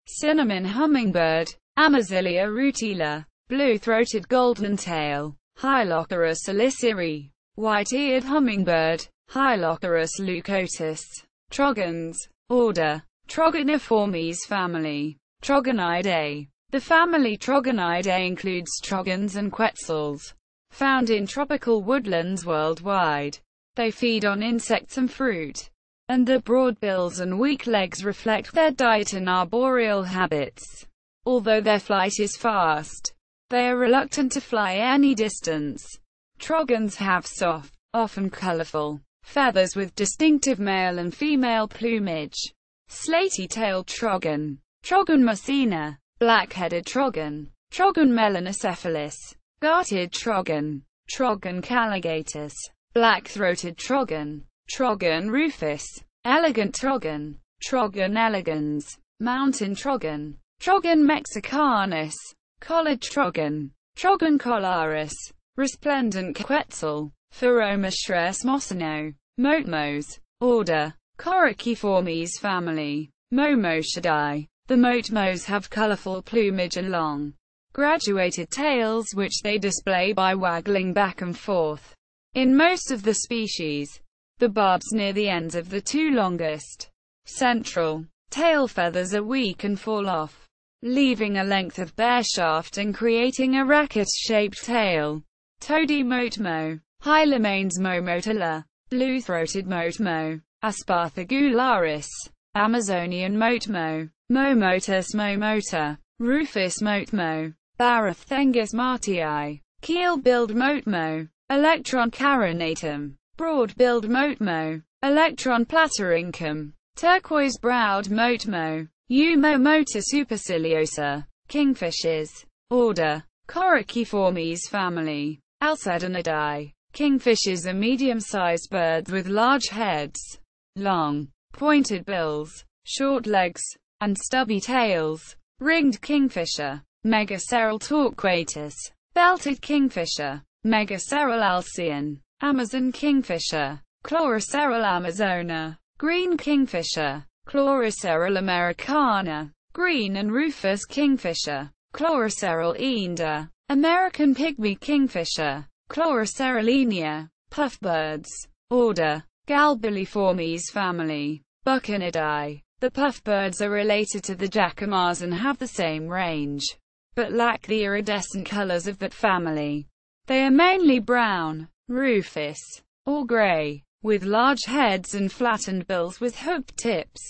Cinnamon hummingbird, Amazilia rutila. Blue-throated golden tail, Hylocarus aliciri. White-eared hummingbird, Hylocarus leucotus. Trogons. Order, Trogoniformes family. Trogonidae. The family Trogonidae includes trogons and quetzals. Found in tropical woodlands worldwide. They feed on insects and fruit, and their broad bills and weak legs reflect their diet and arboreal habits. Although their flight is fast, they are reluctant to fly any distance. Trogons have soft, often colorful, feathers with distinctive male and female plumage. Slaty-tailed trogon, Trogon mucina. Black-headed trogon, Trogon melanocephalus. Gartered trogon, Trogon caligatus. Black-throated trogon, Trogon rufus. Elegant trogon, Trogon elegans. Mountain trogon, Trogon mexicanus. Collared trogon, Trogon collaris. Resplendent quetzal, Pheromoschres mossino. Motmos. Order, Coraciformes family. Momochidae. The motmos have colorful plumage and long, graduated tails which they display by waggling back and forth. In most of the species, the barbs near the ends of the two longest central tail feathers are weak and fall off, leaving a length of bare shaft and creating a racket-shaped tail. Toady motmo, Hylomanes momotilla. Blue-throated motmo, Asparthagularis. Amazonian motmo, Momotus momota. Rufus motmo, Barathengis martii. Keel-billed motmo, Electron carinatum. Broad-billed motmo, Electron platyrhynchum. Turquoise-browed motmo, Eumomota superciliosa. Kingfishers. Order, Coraciformes family. Alcedonidae. Kingfishers are medium-sized birds with large heads, long, pointed bills, short legs, and stubby tails. Ringed kingfisher, Megaceral torquatus. Belted kingfisher, Megaceral alcyon. Amazon kingfisher, Chloroceral amazona. Green kingfisher, Chloroceral americana. Green and rufous kingfisher, Chloroceral enda. American pygmy kingfisher, Chloroceralinia. Puffbirds. Order, Galbiliformes family. Buccinidae. The puffbirds are related to the jacamars and have the same range, but lack the iridescent colors of that family. They are mainly brown, rufous, or gray, with large heads and flattened bills with hooked tips.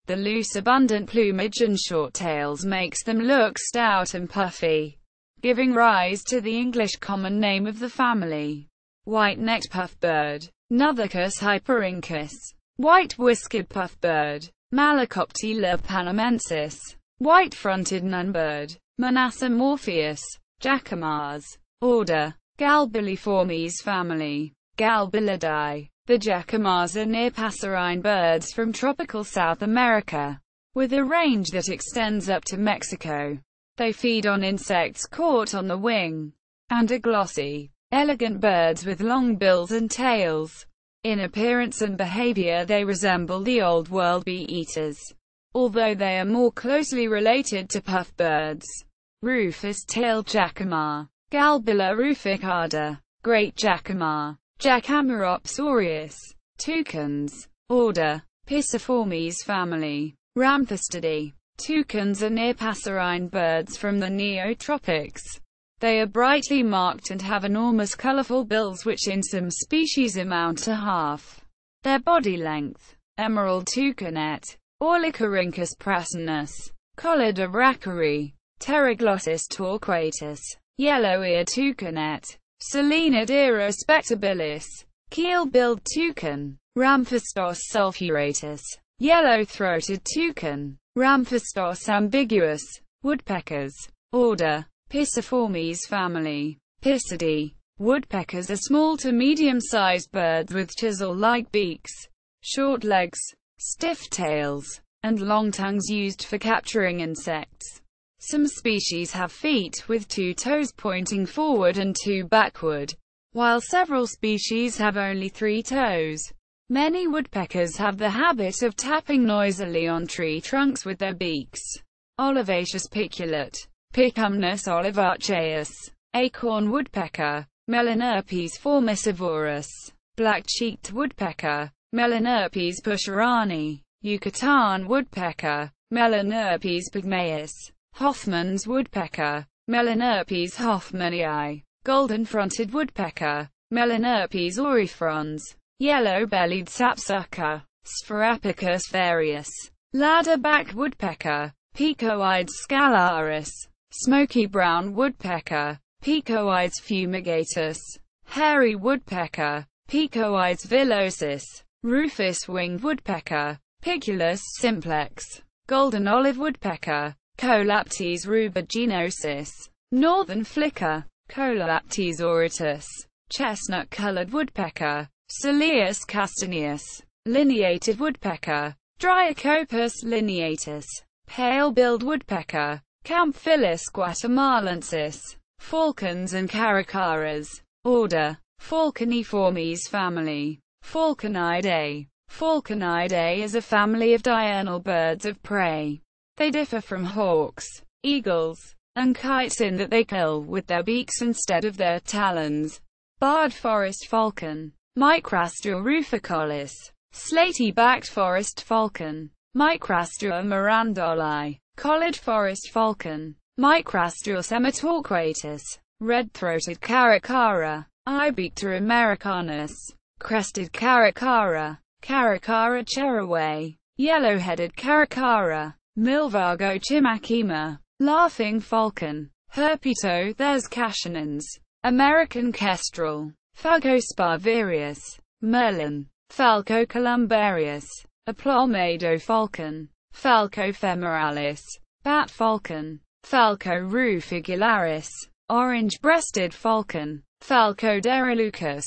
The loose, abundant plumage and short tails makes them look stout and puffy, giving rise to the English common name of the family, white-necked puffbird, Nothochus hyperincus. White-whiskered puffbird, Malacoptila panamensis. White-fronted nunbird, Manassa morpheus. Jacamars. Order: Galbiliformes family. Galbilidae. The jacamars are near passerine birds from tropical South America, with a range that extends up to Mexico. They feed on insects caught on the wing, and are glossy, elegant birds with long bills and tails. In appearance and behavior they resemble the Old World bee-eaters, although they are more closely related to puffbirds. Rufous-tailed jacamar. Galbilla ruficada. Great jacamar. Jacamarops aureus. Toucans. Order: Pisciformes family. Rhamphostidea. Toucans are near passerine birds from the neotropics. They are brightly marked and have enormous colorful bills which in some species amount to half their body length. Emerald toucanet. Orlicorhynchus prasinus. Collida rackery. Pteroglottis torquatus. Yellow-eared toucanet. Selenodira spectabilis. Keel-billed toucan. Rhamphostos sulphuratus. Yellow-throated toucan. Rhamphostos ambiguus. Woodpeckers. Order: Pisciformes family. Piscidae. Woodpeckers are small to medium-sized birds with chisel-like beaks, short legs, stiff tails, and long tongues used for capturing insects. Some species have feet with 2 toes pointing forward and 2 backward, while several species have only 3 toes. Many woodpeckers have the habit of tapping noisily on tree trunks with their beaks. Olivaceous piculate. Picumnus olivaceus. Acorn woodpecker. Melanerpes formissivorus. Black-cheeked woodpecker. Melanerpes buscherani. Yucatan woodpecker. Melanerpes pygmaeus. Hoffman's woodpecker. Melanerpes hoffmanii. Golden-fronted woodpecker. Melanerpes aurifrons. Yellow-bellied sapsucker. Sphaerapicus varius. Ladder-backed woodpecker. Picoides scalaris. Smoky brown woodpecker. Picoides fumigatus. Hairy woodpecker. Picoides villosus. Rufous-winged woodpecker. Piculus simplex. Golden olive woodpecker. Colaptes rubiginosus. Northern flicker. Colaptes auritus. Chestnut-colored woodpecker. Soleus castaneus. Lineated woodpecker. Dryocopus lineatus. Pale-billed woodpecker. Campphilus guatemalensis. Falcons and caracaras. Order: Falconiformes family. Falconidae. Falconidae is a family of diurnal birds of prey. They differ from hawks, eagles, and kites in that they kill with their beaks instead of their talons. Barred forest falcon. Micrastra ruficollis. Slaty-backed forest falcon. Micrastra mirandoli. Collared forest falcon. Micrastra semitorquatus. Red-throated caracara. Ibecta americanus. Crested caracara. Caracara cheraway. Yellow-headed caracara. Milvago chimachima. Laughing falcon. Herpeto thes cashinans. American kestrel. Phagospar varius. Merlin. Falco columbarius. Aplomado falcon. Falco femoralis. Bat falcon. Falco rufigularis. Orange-breasted falcon. Falco derilucus.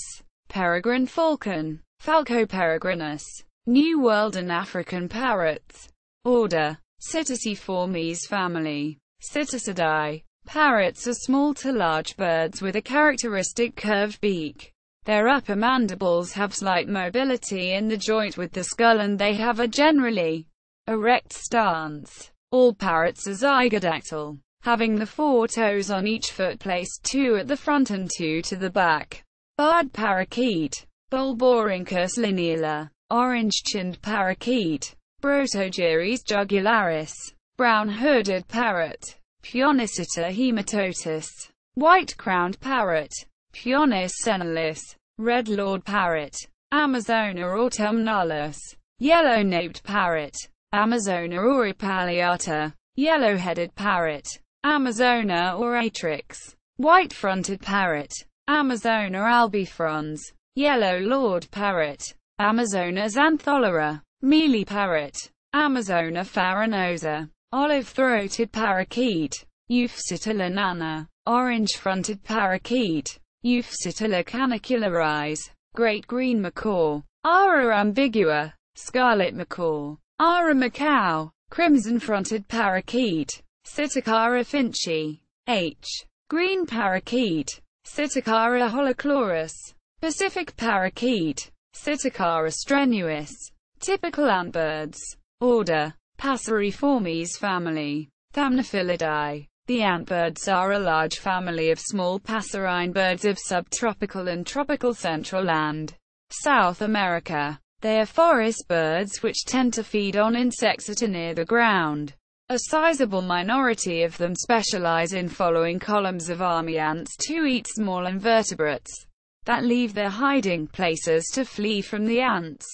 Peregrine falcon. Falco peregrinus. New World and African parrots. Order: Psittaciformes family. Psittacidae. Parrots are small to large birds with a characteristic curved beak. Their upper mandibles have slight mobility in the joint with the skull and they have a generally erect stance. All parrots are zygodactyl, having the 4 toes on each foot placed 2 at the front and 2 to the back. Barred parakeet. Bulborhynchus lineala. Orange-chinned parakeet. Protogeres jugularis, brown-hooded parrot, Pionicita hematotus, white-crowned parrot, Pionis senalis, red-lord parrot, Amazona autumnalis, yellow-naped parrot, Amazona auripalliata, yellow-headed parrot, Amazona auratrix, white-fronted parrot, Amazona albifrons, yellow-lord parrot, Amazona xantholera, mealy parrot, Amazona farinosa, olive-throated parakeet, Euphysitilla nana, orange-fronted parakeet, Euphysitilla canicularis, great green macaw, Ara ambigua, scarlet macaw, Ara macaw, crimson-fronted parakeet, Psittacara finchi, H. green parakeet, Psittacara holochlorus, Pacific parakeet, Psittacara strenuus. Typical antbirds. Order: Passeriformes family. Thamnophilidae. The antbirds are a large family of small passerine birds of subtropical and tropical Central and South America. They are forest birds which tend to feed on insects that are near the ground. A sizable minority of them specialize in following columns of army ants to eat small invertebrates that leave their hiding places to flee from the ants.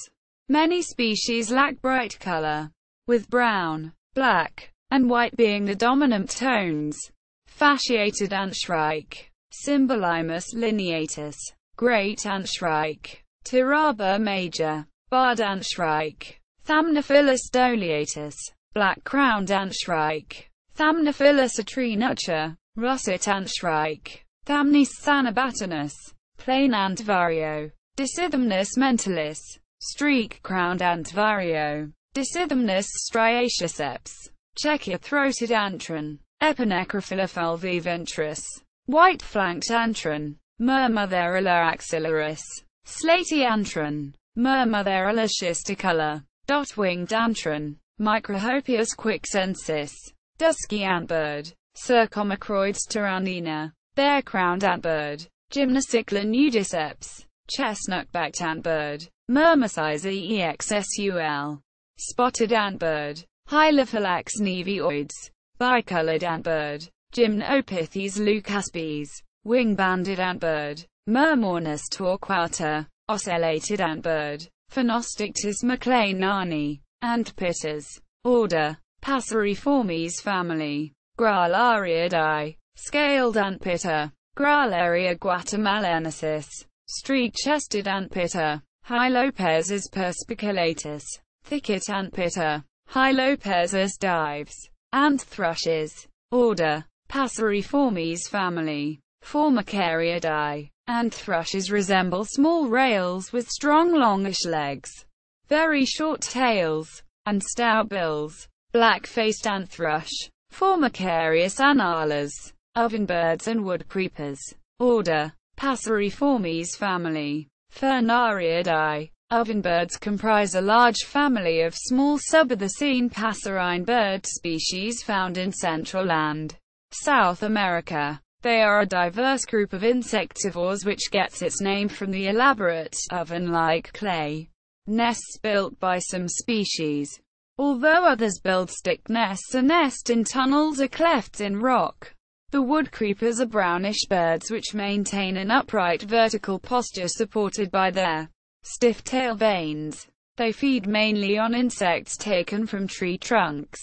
Many species lack bright color, with brown, black, and white being the dominant tones. Fasciated antshrike, Symbolimus lineatus, great antshrike, Tiraba major, barred antshrike, Thamnophilus doliatus, black-crowned antshrike, Thamnophilus atrinucha, russet antshrike, Thamnis sanabatinus, plain antvario, Disithymnus mentalis, streak-crowned antvario, Disithymnus striaceps, chequia-throated antron, Epinecrophila fulviventris, white-flanked antron, Myrmotherilla axillaris, slaty antron, Myrmotherilla schisticola, dot-winged antron, Microhopius quicksensis, dusky antbird, Circomacroids tyrannina, bare-crowned antbird, Gymnocycla nudiceps, chestnut-backed antbird, Myrmeciza exsul, spotted antbird, Hylophalax nevioides, bicolored antbird, Gymnopithes leucaspes, wing-banded antbird, Myrmornis torquata, ocellated antbird, Phanostictis macleanani, antpitters. Order: Passeriformes family. Gralariidae, scaled antpitter, Gralaria guatemalensis, streak-chested antpitter, Hylopezus perspiculatus, thicket antpitter, Hylopezus dives, ant thrushes. Order: Passeriformes family. Formicariidae, ant thrushes resemble small rails with strong longish legs, very short tails, and stout bills. Black-faced ant thrush, Formicarius annales, ovenbirds and woodcreepers. Order: Passeriformes family. Furnariidae, ovenbirds comprise a large family of small subathecine passerine bird species found in Central and South America. They are a diverse group of insectivores which gets its name from the elaborate, oven-like clay nests built by some species, although others build stick nests or nest in tunnels or clefts in rock. The woodcreepers are brownish birds which maintain an upright vertical posture supported by their stiff tail veins. They feed mainly on insects taken from tree trunks.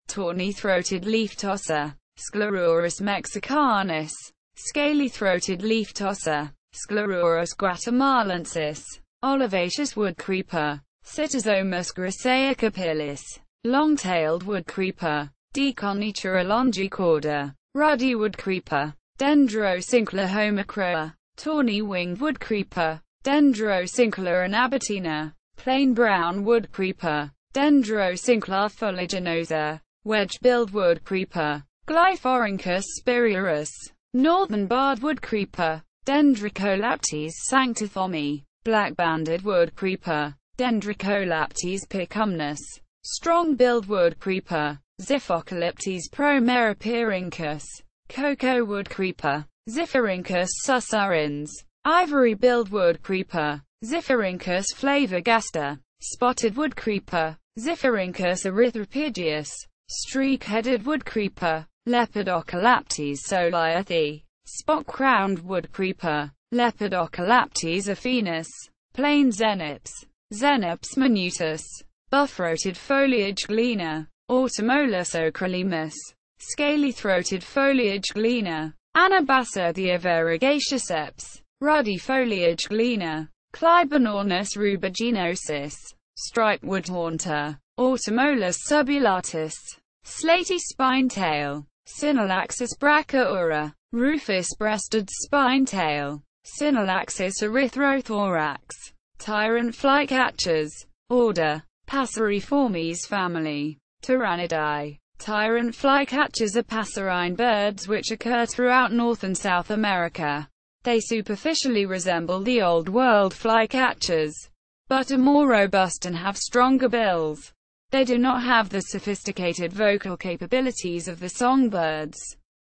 Tawny-throated leaf tosser, Sclerurus mexicanus, scaly-throated leaf tosser, Sclerurus guatemalensis, olivaceous woodcreeper, Cytosomus grisaea capillis, long-tailed woodcreeper, Deconitura longicorda, ruddy woodcreeper, Dendrocincla homocroa, tawny-winged woodcreeper, Dendrocincla anabatina, plain brown woodcreeper, Dendrocincla fuliginosa, wedge-billed woodcreeper, Glyphorhynchus spirurus, northern barred woodcreeper, Dendricolaptes sanctithomi, black-banded woodcreeper, Dendricolaptes picumnus, strong-billed woodcreeper, Xiphocalyptes promeripyrhynchus, cocoa woodcreeper, Xiphorinchus susurrens, ivory-billed woodcreeper, Xiphorinchus flavagaster, spotted woodcreeper, Ziphyrinchus erythropidius, streak-headed woodcreeper, Lepidocolaptes soliathi, spot-crowned woodcreeper, Lepidocolaptes affinis, plain xenips, Xenips minutus, buff-throated foliage gleaner, Automolus ocrolimus, scaly-throated foliage gleaner, Anabassa the variegaceps, ruddy foliage gleaner, Clibornornis rubiginosus, striped woodhaunter, Automolus subulatus, slaty spine-tail, Synallaxis brachyura, rufous-breasted spine-tail, Synallaxis erythrothorax, tyrant flycatchers, order, Passeriformes family, Tyrannidae. Tyrant flycatchers are passerine birds which occur throughout North and South America. They superficially resemble the Old World flycatchers, but are more robust and have stronger bills. They do not have the sophisticated vocal capabilities of the songbirds.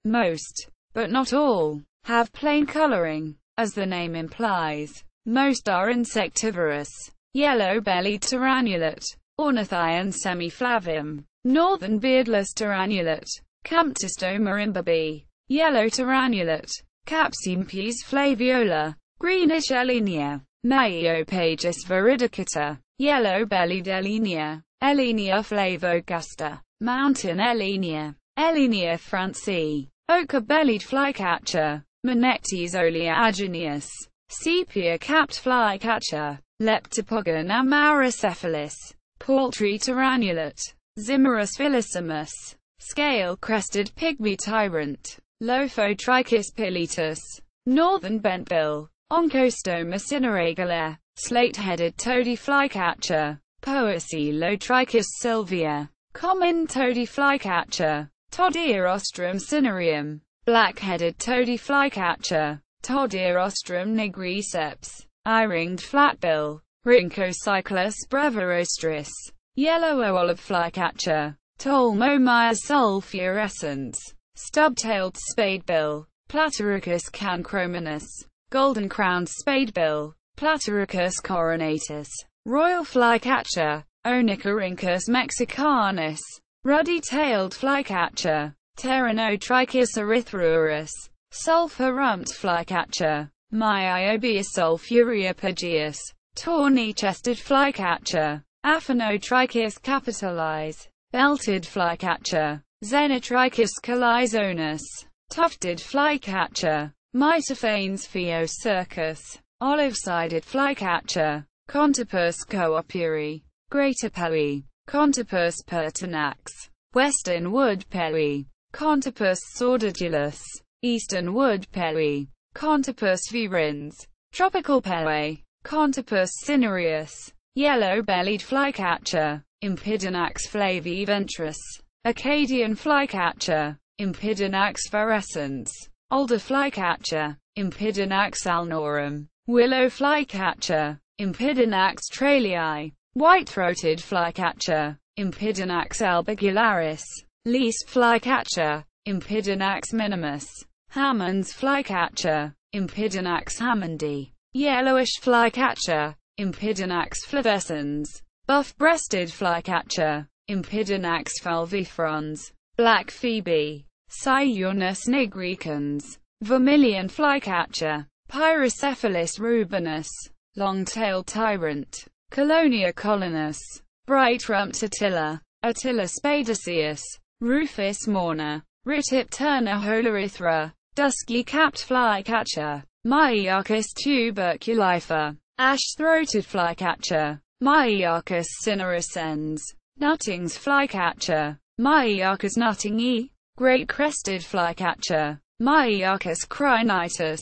Most, but not all, have plain coloring, as the name implies. Most are insectivorous. Yellow-bellied tyrannulate, Ornithion semiflavum. Northern beardless tyrannulate, Camptostoma imbibi. Yellow tyrannulate, Capsimpes flaviola. Greenish Elenia, Meiopagus viridicata. Yellow-bellied Elenia, Elenia flavogusta. Mountain Elenia, Elenia francii. Ochre-bellied flycatcher, Menectes oleaginus. Sepia-capped flycatcher, Leptopogon amaurocephalus. Paltry tyrannulate, Zimmerus phylicimus. Scale-crested pygmy tyrant, Lophotrichus pileatus. Northern bentbill, Oncostoma cineregula. Slate-headed toady flycatcher, Poacelotrichus sylvia. Common toady flycatcher, Todierostrum cinereum. Black-headed toady flycatcher, Todierostrum nigriceps. Eye-ringed flatbill, Rhynchocyclus brevirostris. Yellow olive flycatcher, Ptolmomyia sulphurescens. Stub-tailed spadebill, Platyrucus cancrominus. Golden-crowned spadebill, Platyrucus coronatus. Royal flycatcher, Onychorhynchus mexicanus. Ruddy-tailed flycatcher, Pteronotrichus erythrourus. Sulphur-rumped flycatcher, Myiobius sulphureopageus. Tawny-chested flycatcher, Aphanotrichus capitalis. Belted flycatcher, Xenotrichus calizonus. Tufted flycatcher, Mitophanes phaeocircus. Olive-sided flycatcher, Contopus cooperi. Greater pewee, Contopus pertinax. Western wood pewee, Contopus sordidulus. Eastern wood pewee, Contopus virens. Tropical pewee, Contopus cinereus. Yellow-bellied flycatcher, Impidinax flaviventris. Acadian flycatcher, Impidinax fluorescens. Alder flycatcher, Impidinax alnorum. Willow flycatcher, Impidinax tralii. White-throated flycatcher, Impidinax albigularis. Least flycatcher, Impidinax minimus. Hammond's flycatcher, Impidinax hammondi. Yellowish flycatcher, Impidinax flavescens. Buff-breasted flycatcher, Impidinax fulvifrons. Black phoebe, Cyurnus nigricans. Vermilion flycatcher, Pyrocephalus rubinus. Long-tailed tyrant, Colonia collinus. Bright-rumped Attila, Attila spadaceus. Rufus mourner, Rhytipterna holorithra. Dusky-capped flycatcher, Myiarchus tuberculifer. Ash-throated flycatcher, Myiarchus cinerescens. Nutting's flycatcher, Myiarchus nuttingi. Great-crested flycatcher, Myiarchus crinitus.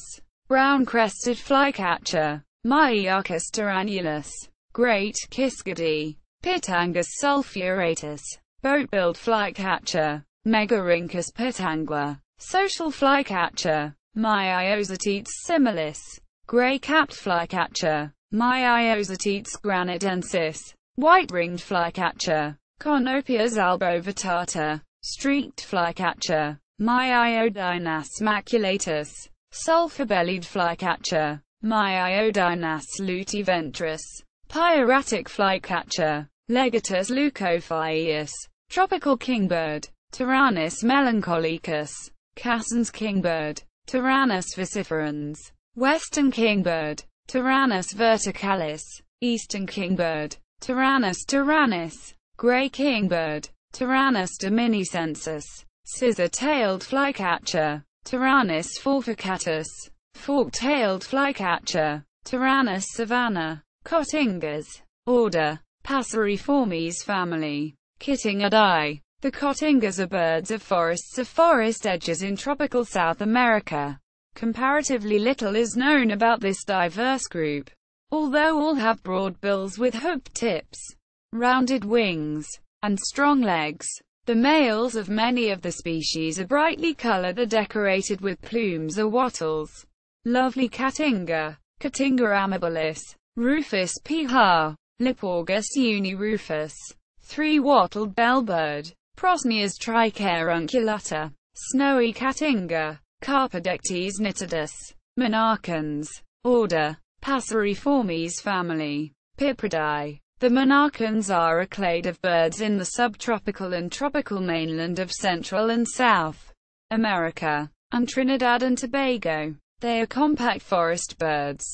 Brown-crested flycatcher, Myiarchus tyrannulus. Great Kiskadee, Pitangus sulphuratus. Boat-billed flycatcher, Megarhynchus pitangua. Social flycatcher, Myiosotetes similis. Grey-capped flycatcher, Myiosotetes granadensis. White-ringed flycatcher, Conopias albovitata. Streaked flycatcher, Myiodinas maculatus. Sulphur-bellied flycatcher, Myiodinas lutiventris. Pyratic flycatcher, Legatus leucophaeus, tropical kingbird, Tyrannus melancholicus, Cassin's kingbird, Tyrannus vociferans, western kingbird, Tyrannus verticalis, eastern kingbird, Tyrannus tyrannus, grey kingbird, Tyrannus diminucensis, scissor-tailed flycatcher, Tyrannus forficatus, fork-tailed flycatcher, Tyrannus savanna, cotingas. Order: Passeriformes family. Kittingadae. The cotingas are birds of forests of forest edges in tropical South America. Comparatively little is known about this diverse group, although all have broad bills with hooked tips, rounded wings, and strong legs. The males of many of the species are brightly colored or decorated with plumes or wattles. Lovely Catinga, Catinga amabilis, Rufus ph, Liporgus unirufus, three-wattled bellbird, Prosneas tricarunculata, snowy Catinga, Carpodectes nitidus, Monarchans. Order: Passeriformes family. Pipridae. The monarchans are a clade of birds in the subtropical and tropical mainland of Central and South America, and Trinidad and Tobago. They are compact forest birds,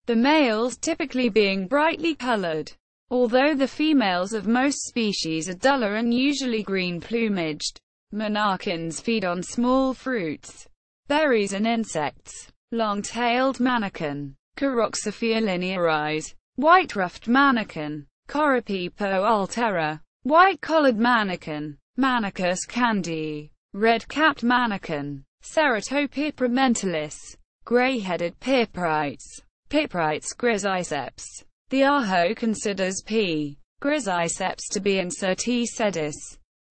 the males typically being brightly colored, although the females of most species are duller and usually green-plumaged. Monarchans feed on small fruits, berries and insects. Long-tailed manakin, Choroxophia linearis. White-ruffed manakin, Corypepo altera. White-collared manakin, Manicus candii. Red-capped manakin, Ceratopipra mentalis. Gray-headed piprites, Piprites griziceps. The Ajo considers P. griziceps to be Incertae sedis.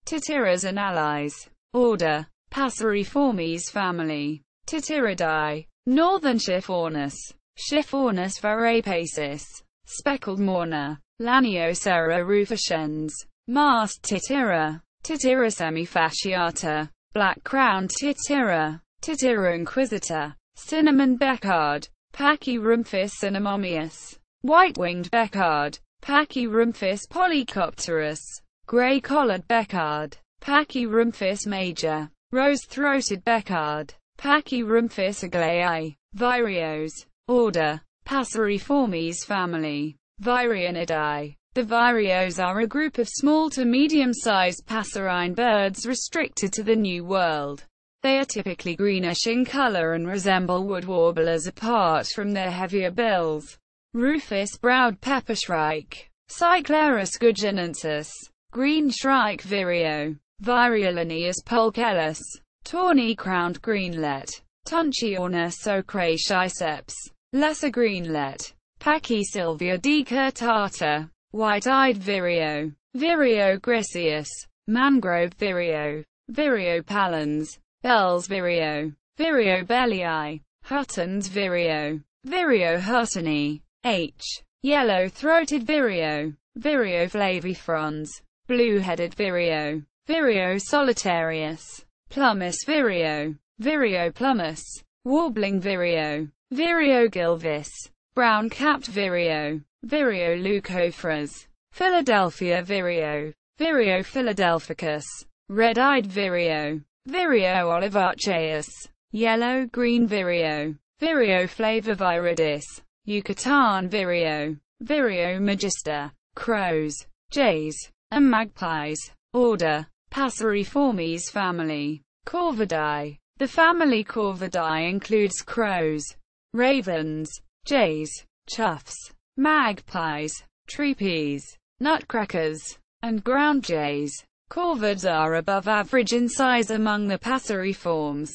Titiras and allies. Order: Passeriformes family. Titiridae. Northern Chiffornis, Chiffornis varapacis. Speckled mourner, Laniocera rufescens. Masked titira, Titira semifasciata. Black-crowned titira, Titira inquisitor. Cinnamon beckard, Pachyrumpus cinnamomyus. White-winged beckard, Pachyrumpus polycopterus. Gray-collared beckard, Pachyrumpus major. Rose-throated beckard, Pachyrumpus aglaei. Vireos. Order: Passeriformes family. Vireonidae. The vireos are a group of small to medium-sized passerine birds restricted to the New World. They are typically greenish in color and resemble wood warblers apart from their heavier bills. Rufous-browed peppershrike, Cyclerus gujanensis. Green shrike vireo, Vireolinius pulchellus. Tawny-crowned greenlet, Tunchiornis ocrachiceps. Lesser greenlet, Pachysilvia decurtata. White-eyed vireo, Vireo griseus. Mangrove vireo, Vireo pallens. Bell's vireo, Vireo bellii. Hutton's vireo, Vireo huttoni. H. Yellow-throated vireo, Vireo flavifrons. Blue-headed vireo, Vireo solitarius. Plummus vireo, Vireo plummus. Warbling vireo, Vireo gilvis. Brown-capped vireo, Vireo leucophras. Philadelphia vireo, Vireo philadelphicus. Red-eyed vireo, Vireo olivaceus. Yellow-green vireo, Vireo flavoviridis. Yucatan vireo, Vireo magister. Crows, jays, and magpies. Order: Passeriformes family. Corvidae. The family Corvidae includes crows, ravens, jays, choughs, magpies, treepeas, nutcrackers, and ground jays. Corvids are above average in size among the passeriforms,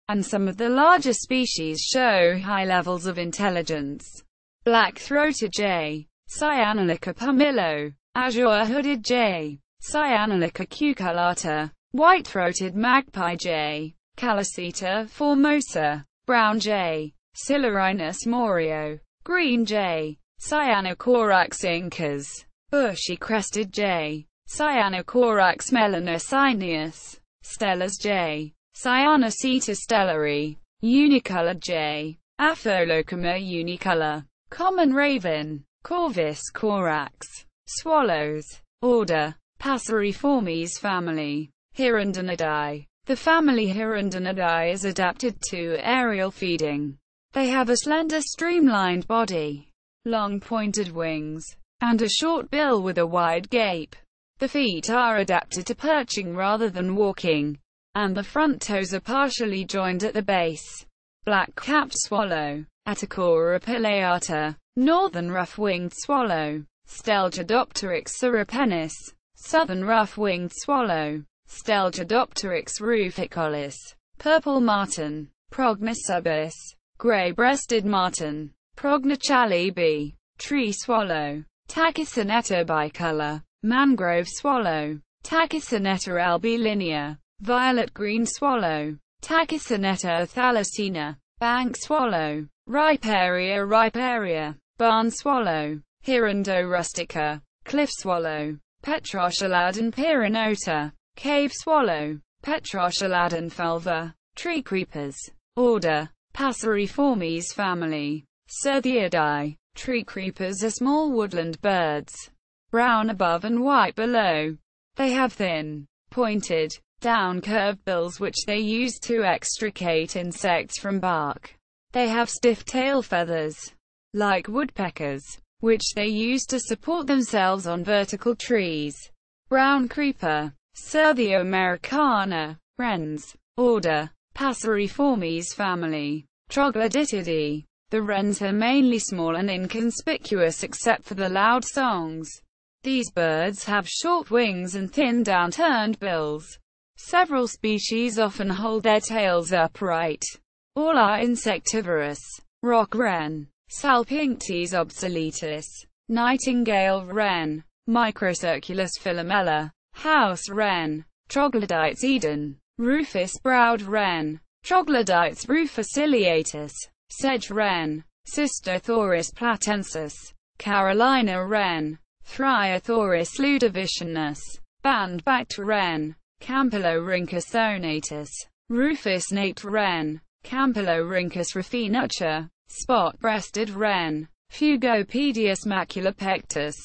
and some of the larger species show high levels of intelligence. Black-throated jay, Cyanolica pumilo. Azure-hooded jay, Cyanolica cucullata. White-throated magpie jay, Caliceta formosa. Brown jay, Silurhinus moreo. Green jay, Cyanocorax incas. Bushy-crested jay, Cyanocorax melanocyneus. Steller's jay, Cyanoceta stellari. Unicolored jay, Apholocoma unicolor. Common raven, Corvus corax. Swallows, Order: Passeriformes family. Hirundinidae. The family Hirundinidae is adapted to aerial feeding. They have a slender streamlined body, long pointed wings, and a short bill with a wide gape. The feet are adapted to perching rather than walking, and the front toes are partially joined at the base. Black-capped swallow. Atacora pileata. Northern rough-winged swallow. Stelgiodopteryx sauropenis. Southern rough-winged swallow. Stelgiodopteryx ruficollis. Purple martin. Prognosubis. Gray-breasted martin. Prognachalibi. Tree swallow. Tachycynetta bicolor. Mangrove swallow. Tachycynetta albilinear. Violet-green swallow. Tachycynetta thalassina. Bank swallow. Riparia riparia. Barn swallow. Hirundo rustica. Cliff swallow. Petrosceladon pyrenota. Cave swallow. Petrosceladon fulva. Tree creepers. Order: Passeriformes family. Certhiidae. Tree creepers are small woodland birds, brown above and white below. They have thin, pointed, down-curved bills which they use to extricate insects from bark. They have stiff tail feathers, like woodpeckers, which they use to support themselves on vertical trees. Brown creeper. Certhio americana. Wrens. Order: Passeriformes family. Troglodytidae. The wrens are mainly small and inconspicuous except for the loud songs. These birds have short wings and thin downturned bills. Several species often hold their tails upright. All are insectivorous. Rock wren. Salpinctes obsoletus. Nightingale wren. Microcirculus philomela. House wren. Troglodytes Eden. Rufous-browed wren. Troglodytes rufociliatus. Sedge wren. Cystothoris platensis. Carolina wren. Thryothoris ludovicinus. Band-backed wren. Campylorhynchus sonatus. Rufous-naped wren. Campylorhynchus raffinuccia. Spot-breasted wren. Fugopedius maculopectus.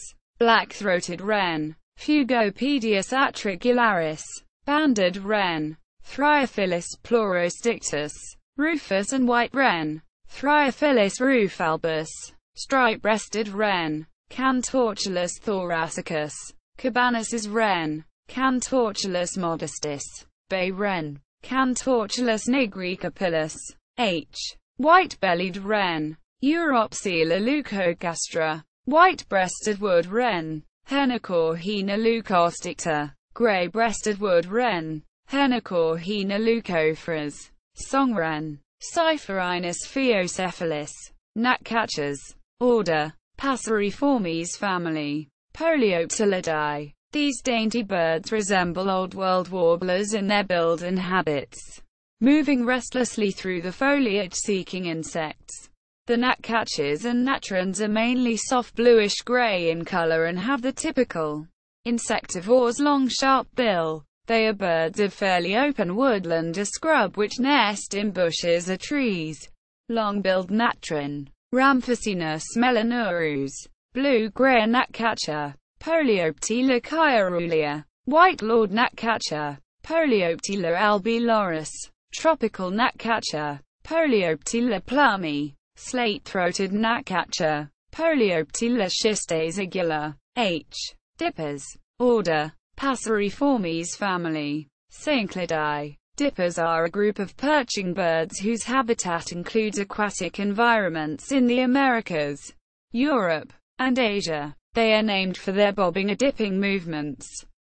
Black-throated wren. Fugopedius atricularis. Banded wren. Thryophilus plurostictus. Rufous and white wren. Thryophilus rufalbus. Stripe-breasted wren. Cantorchulus thoracicus. Cabanis's wren. Cantorchulus modestis. Bay wren. Cantorchulus nigricapillus. H. White-bellied wren. Europsila leucocastra. White-breasted wood wren. Henicorhina leucosticta. Gray-breasted wood wren. Henicorhina leucophras. Song wren. Cypherinus phaeocephalus. Gnatcatchers. Order: Passeriformes family. Polioptilidae. These dainty birds resemble Old World warblers in their build and habits, moving restlessly through the foliage seeking insects. The gnatcatchers and gnatrons are mainly soft bluish-gray in color and have the typical insectivore's long sharp bill. They are birds of fairly open woodland or scrub which nest in bushes or trees. Long-billed gnatron. Ramphocinus melanurus. Blue-gray gnatcatcher. Polioptila caerulea. White-lord gnatcatcher. Polioptila albilorus. Tropical gnatcatcher. Polioptila plummi. Slate-throated gnatcatcher. Polioptila schistazigula. H. Dippers. Order: Passeriformes family. Cinclidae. Dippers are a group of perching birds whose habitat includes aquatic environments in the Americas, Europe, and Asia. They are named for their bobbing or dipping movements.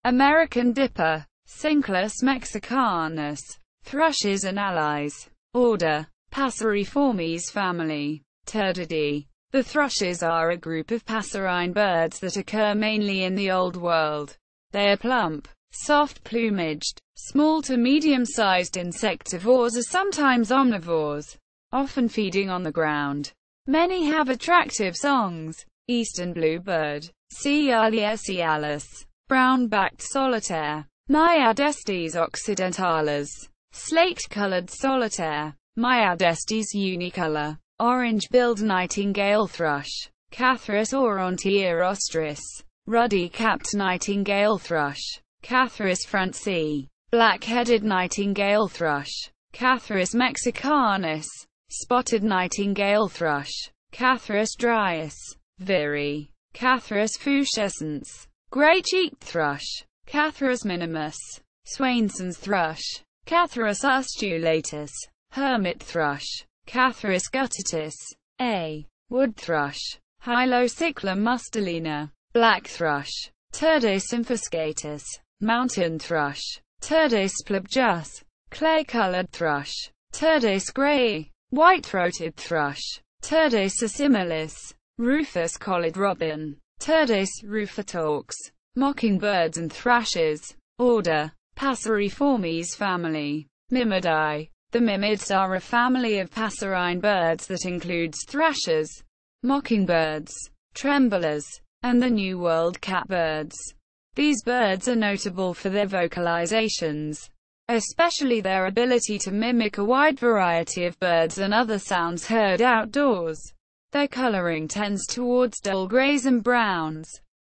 American dipper. Cinclus mexicanus. Thrushes and allies. Order: Passeriformes family. Turdidae. The thrushes are a group of passerine birds that occur mainly in the Old World. They are plump, soft-plumaged, small to medium-sized insectivores or sometimes omnivores, often feeding on the ground. Many have attractive songs. Eastern bluebird. Cialia cialis. Brown-backed solitaire. Myadestes occidentalis. Slate-colored solitaire. Myadestes unicolor. Orange-billed nightingale thrush. Catharus aurantia ostris. ruddy-capped nightingale thrush, Catharus francii, black-headed nightingale thrush, Catharus mexicanus, spotted nightingale thrush, Catharus dryas, viri, Catharus fuscescens, grey-cheeked thrush, Catharus minimus, Swainson's thrush, Catharus ustulatus, hermit thrush, Catharus guttatus, a. wood thrush, Hylocycla mustelina, black thrush, Turdus infuscatus, mountain thrush, Turdus plubjus, clay-colored thrush, Turdus grey, white-throated thrush, Turdus assimilis, Rufus collared robin, Turdus rufatorx, mockingbirds and thrushes. Order Passeriformes family. Mimidae. The mimids are a family of passerine birds that includes thrushes, mockingbirds, tremblers, and the New World catbirds. These birds are notable for their vocalizations, especially their ability to mimic a wide variety of birds and other sounds heard outdoors. Their coloring tends towards dull grays and browns.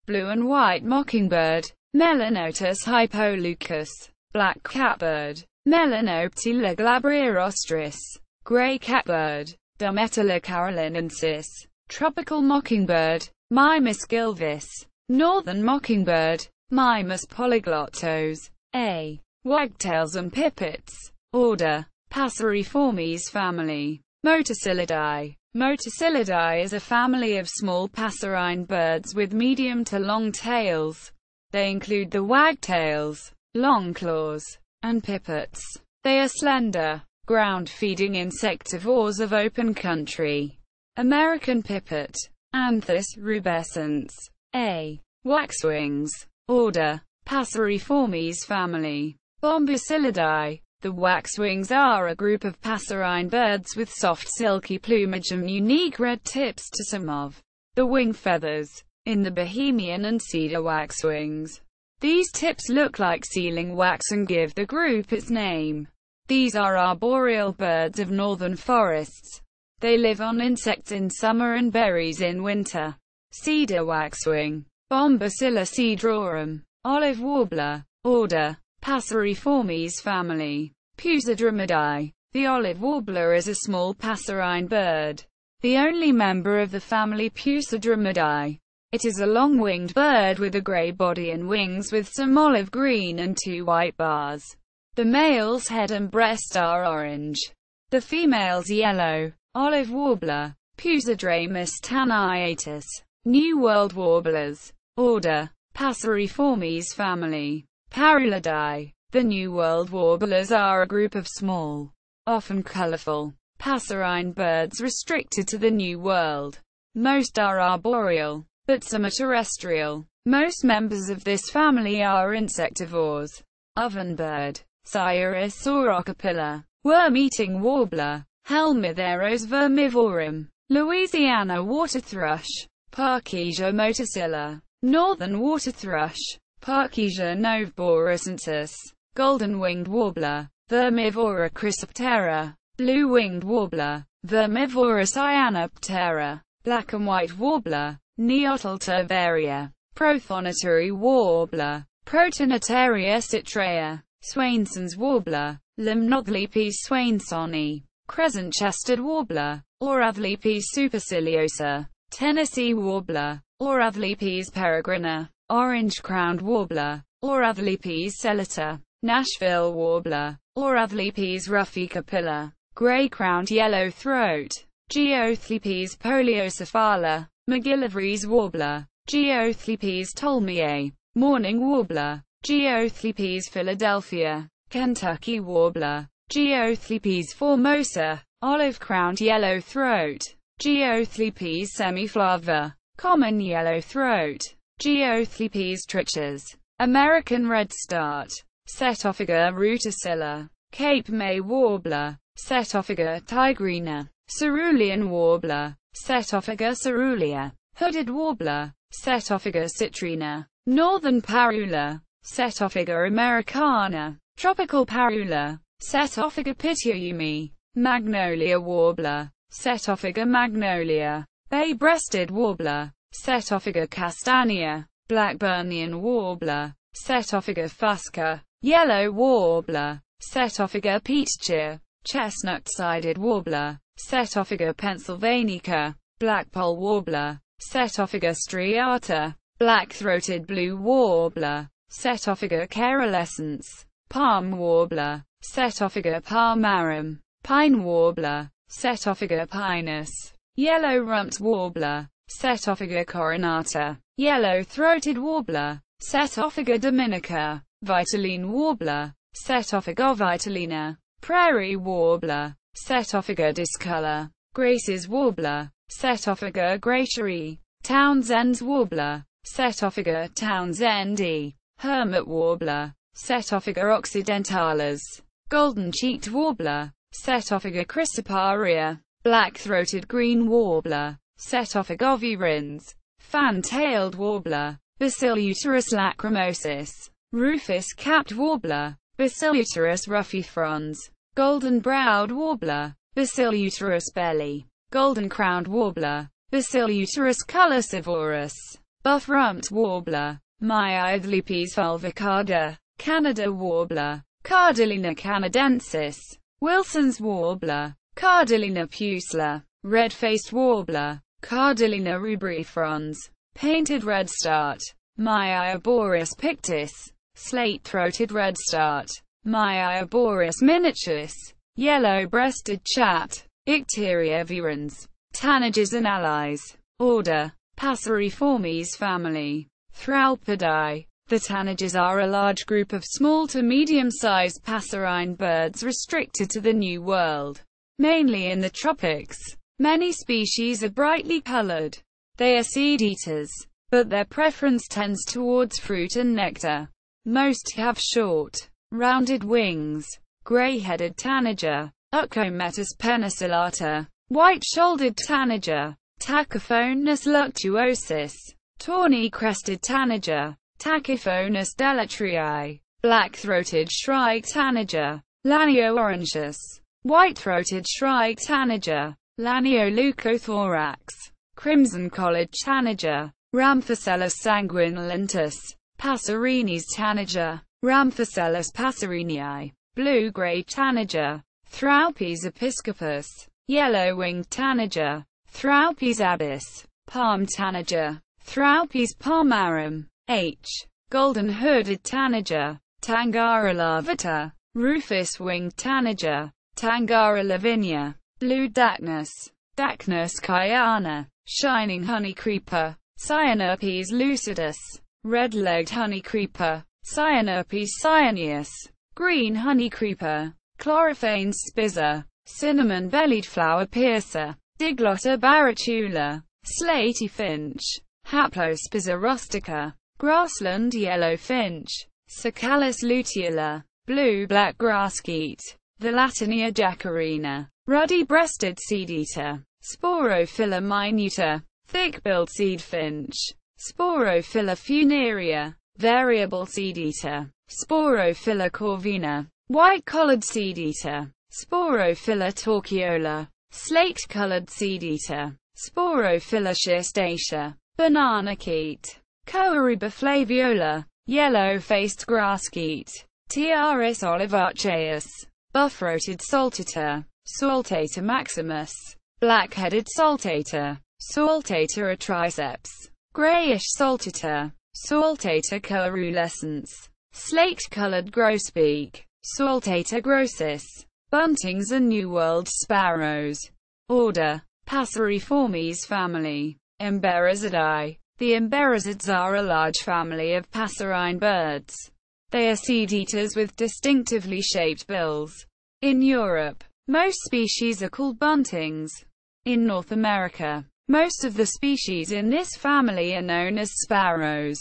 Blue and white mockingbird, Melanotus hypoleucus, black catbird, Melanoptila glabriostris, grey catbird, Dometilla carolinensis, tropical mockingbird, Mimus gilvis, northern mockingbird, Mimus polyglottos, a. wagtails and pipits. Order Passeriformes family. Motacillidae. Motacillidae is a family of small passerine birds with medium to long tails. They include the wagtails, longclaws, and pipits. They are slender, ground-feeding insectivores of open country. American pipit. Anthus rubescens. A. waxwings. Order Passeriformes family. Bombacillidae. The waxwings are a group of passerine birds with soft silky plumage and unique red tips to some of the wing feathers. In the Bohemian and cedar waxwings, these tips look like sealing wax and give the group its name. These are arboreal birds of northern forests. They live on insects in summer and berries in winter. Cedar waxwing. Bombacilla cedrarum. Olive warbler. Order Passeriformes family. Pusidromidae. The olive warbler is a small passerine bird, the only member of the family Pusidromidae. It is a long-winged bird with a grey body and wings with some olive green and 2 white bars. The male's head and breast are orange. The female's yellow. Olive warbler. Pusidramus tanniatus. New World warblers. Order Passeriformes family. Parulidae. The New World warblers are a group of small, often colorful, passerine birds restricted to the New World. Most are arboreal, but some are terrestrial. Most members of this family are insectivores. Ovenbird. Sciurus saurocarpilla. Worm-eating warbler. Helmitheros vermivorum. Louisiana water thrush. Parkesia motacilla. Northern water thrush. Parkesia noveboracensis. Golden-winged warbler. Vermivora chrysoptera. Blue-winged warbler. Vermivora cyanoptera. Black and white warbler. Neotalta varia. Prothonotary warbler. Protonotaria citrea. Swainson's warbler. Limnothlypes swainsoni. Crescent-chested warbler. Oravlypes superciliosa. Tennessee warbler. Oravlypes peregrina. Orange-crowned warbler. Oravlypes celata. Nashville warbler. Oravlypes ruficapilla. Gray-crowned yellow throat. Geothlypes poliocephala. McGillivrays warbler. Geothlypes tolmiae. Mourning warbler. Geothlypes philadelphia. Kentucky warbler. Geothlypes formosa. Olive-crowned yellow throat. Geothlypes semiflava. Common yellow throat. Geothlypes trichas. American redstart. Setophaga ruticilla. Cape May warbler. Setophaga tigrina. Cerulean warbler. Setophaga cerulea. Hooded warbler. Setophaga citrina. Northern parula. Setophaga americana. Tropical parula. Setophaga pitiumi. Magnolia warbler. Setophaga magnolia. Bay-breasted warbler. Setophaga castanea. Blackburnian warbler, Setophaga fusca, yellow warbler, Setophaga peachchia, chestnut-sided warbler, Setophaga pennsylvanica, blackpoll warbler, Setophaga striata, black-throated blue warbler, Setophaga caerulescens, palm warbler, Setophaga palmarum, pine warbler, Setophaga pinus, yellow-rumped warbler, Setophaga coronata, yellow-throated warbler, Setophaga dominica, vitaline warbler, Setophaga vitalina, prairie warbler, Setophaga discolor, Grace's warbler, Setophaga gratiae, Townsend's warbler, Setophaga townsendi, hermit warbler, Setophaga occidentalis, golden-cheeked warbler, Setophaga chrysoparia, black-throated green warbler, Setophaga ovirins, fan-tailed warbler, Basiluterus lacrimosus, rufous-capped warbler, Basiluterus ruffifrons, golden-browed warbler, Basiluterus belly, golden-crowned warbler, Basiluterus culicivorus, buff-rumped warbler, Myiathlepes fulvicada, Canada warbler, Cardellina canadensis, Wilson's warbler, Cardellina pusula, red-faced warbler, Cardellina rubrifrons, painted redstart, Myiaborus pictus, slate-throated redstart, Myiaborus miniatus, yellow-breasted chat, Icteria virens, tanagers and allies. Order: Passeriformes family. Thralpidae. The tanagers are a large group of small to medium-sized passerine birds restricted to the New World, mainly in the tropics. Many species are brightly colored. They are seed-eaters, but their preference tends towards fruit and nectar. Most have short, rounded wings. Gray-headed tanager, Ucometus penicillata. White-shouldered tanager, Tachyphonus luctuosus. Tawny-crested tanager, Tachyphonus delatrii. Black-throated shrike tanager, Lanio orangeus. White-throated shrike tanager, Lanio leucothorax. Crimson-collared tanager, Ramphicellus sanguinolentus. Passerinis tanager, Ramphicellus passerinii. Blue-gray tanager, Thralpes episcopus. Yellow-winged tanager, Thralpes abyss. Palm tanager, Thralpes palmarum. H. Golden-hooded tanager, Tangara lavata. Rufous-winged tanager, Tangara lavinia. Blue dacnus, Dacnus cayana. Shining honey creeper, Cyanurpes lucidus. Red-legged honey creeper, Cyanurpes cyaneus. Green honey creeper, Chlorophanes spiza. Cinnamon-bellied flower piercer, Diglotta baratula. Slaty finch, Haplospiza rustica. Grassland yellow finch, Cicalus luteola. Blue-black grasskeet, the Latinia jacarina. Ruddy-breasted seed-eater, Sporophylla minuta. Thick-billed seed finch, Sporophylla funaria. Variable seed-eater, Sporophylla corvina. White-collared seed-eater, Sporophylla torquiola. Slate-colored seed-eater, Sporophylla schistacea. Banana-keet, Coaruba flaviola. Yellow-faced grasskeet, Tiaris olivaceus. Buff-throated saltator, Saltator maximus. Black-headed saltator, Saltator atriceps. Grayish saltator, Saltator coarulescens. Slate-colored grosbeak, Saltator grossis. Buntings and New World sparrows. Order: Passeriformes family. Emberizidae. The emberizids are a large family of passerine birds. They are seed-eaters with distinctively shaped bills. In Europe, most species are called buntings. In North America, most of the species in this family are known as sparrows.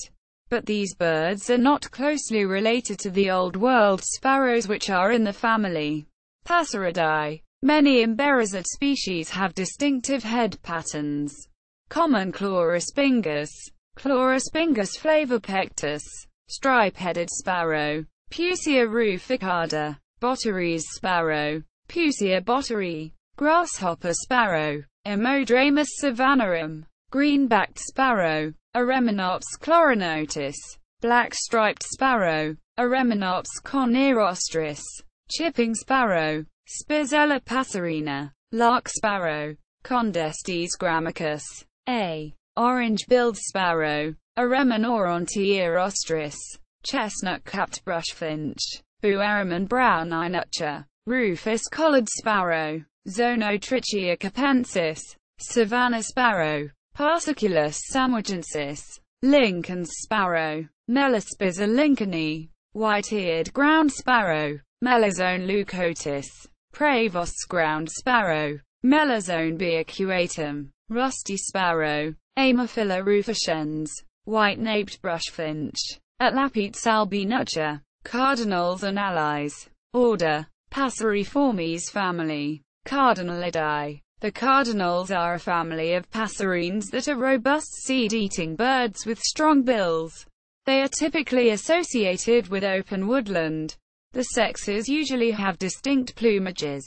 But these birds are not closely related to the Old World sparrows which are in the family Passeridae. Many emberizid species have distinctive head patterns. Common Chloraspingus, Chloraspingus flavopectus. Stripe-headed sparrow, Pusia ruficada. Botteries sparrow, Pusia botteri. Grasshopper sparrow, Emmodramus savannarum. green-backed sparrow, Areminops chlorinotus, black-striped sparrow, Areminops conereostris, chipping sparrow, Spizella passerina, lark sparrow, Condestes grammicus, a orange-billed sparrow, Areminorontierostris, chestnut-capped brushfinch, Bueraman brown-eye nutcher, rufous-collared sparrow, Zonotrichia capensis, savannah sparrow, Parsiculus samwagensis, Lincoln's sparrow, Melaspiza lincolni, white-eared ground sparrow, Melazone leucotis, Pravos ground sparrow, Melazone biacuatum, rusty sparrow, Ammophila rufescens, white-naped brushfinch, Atlapete salbi-nutcher, cardinals and allies. Order: Passeriformes family, Cardinalidae. The cardinals are a family of passerines that are robust seed-eating birds with strong bills. They are typically associated with open woodland. The sexes usually have distinct plumages.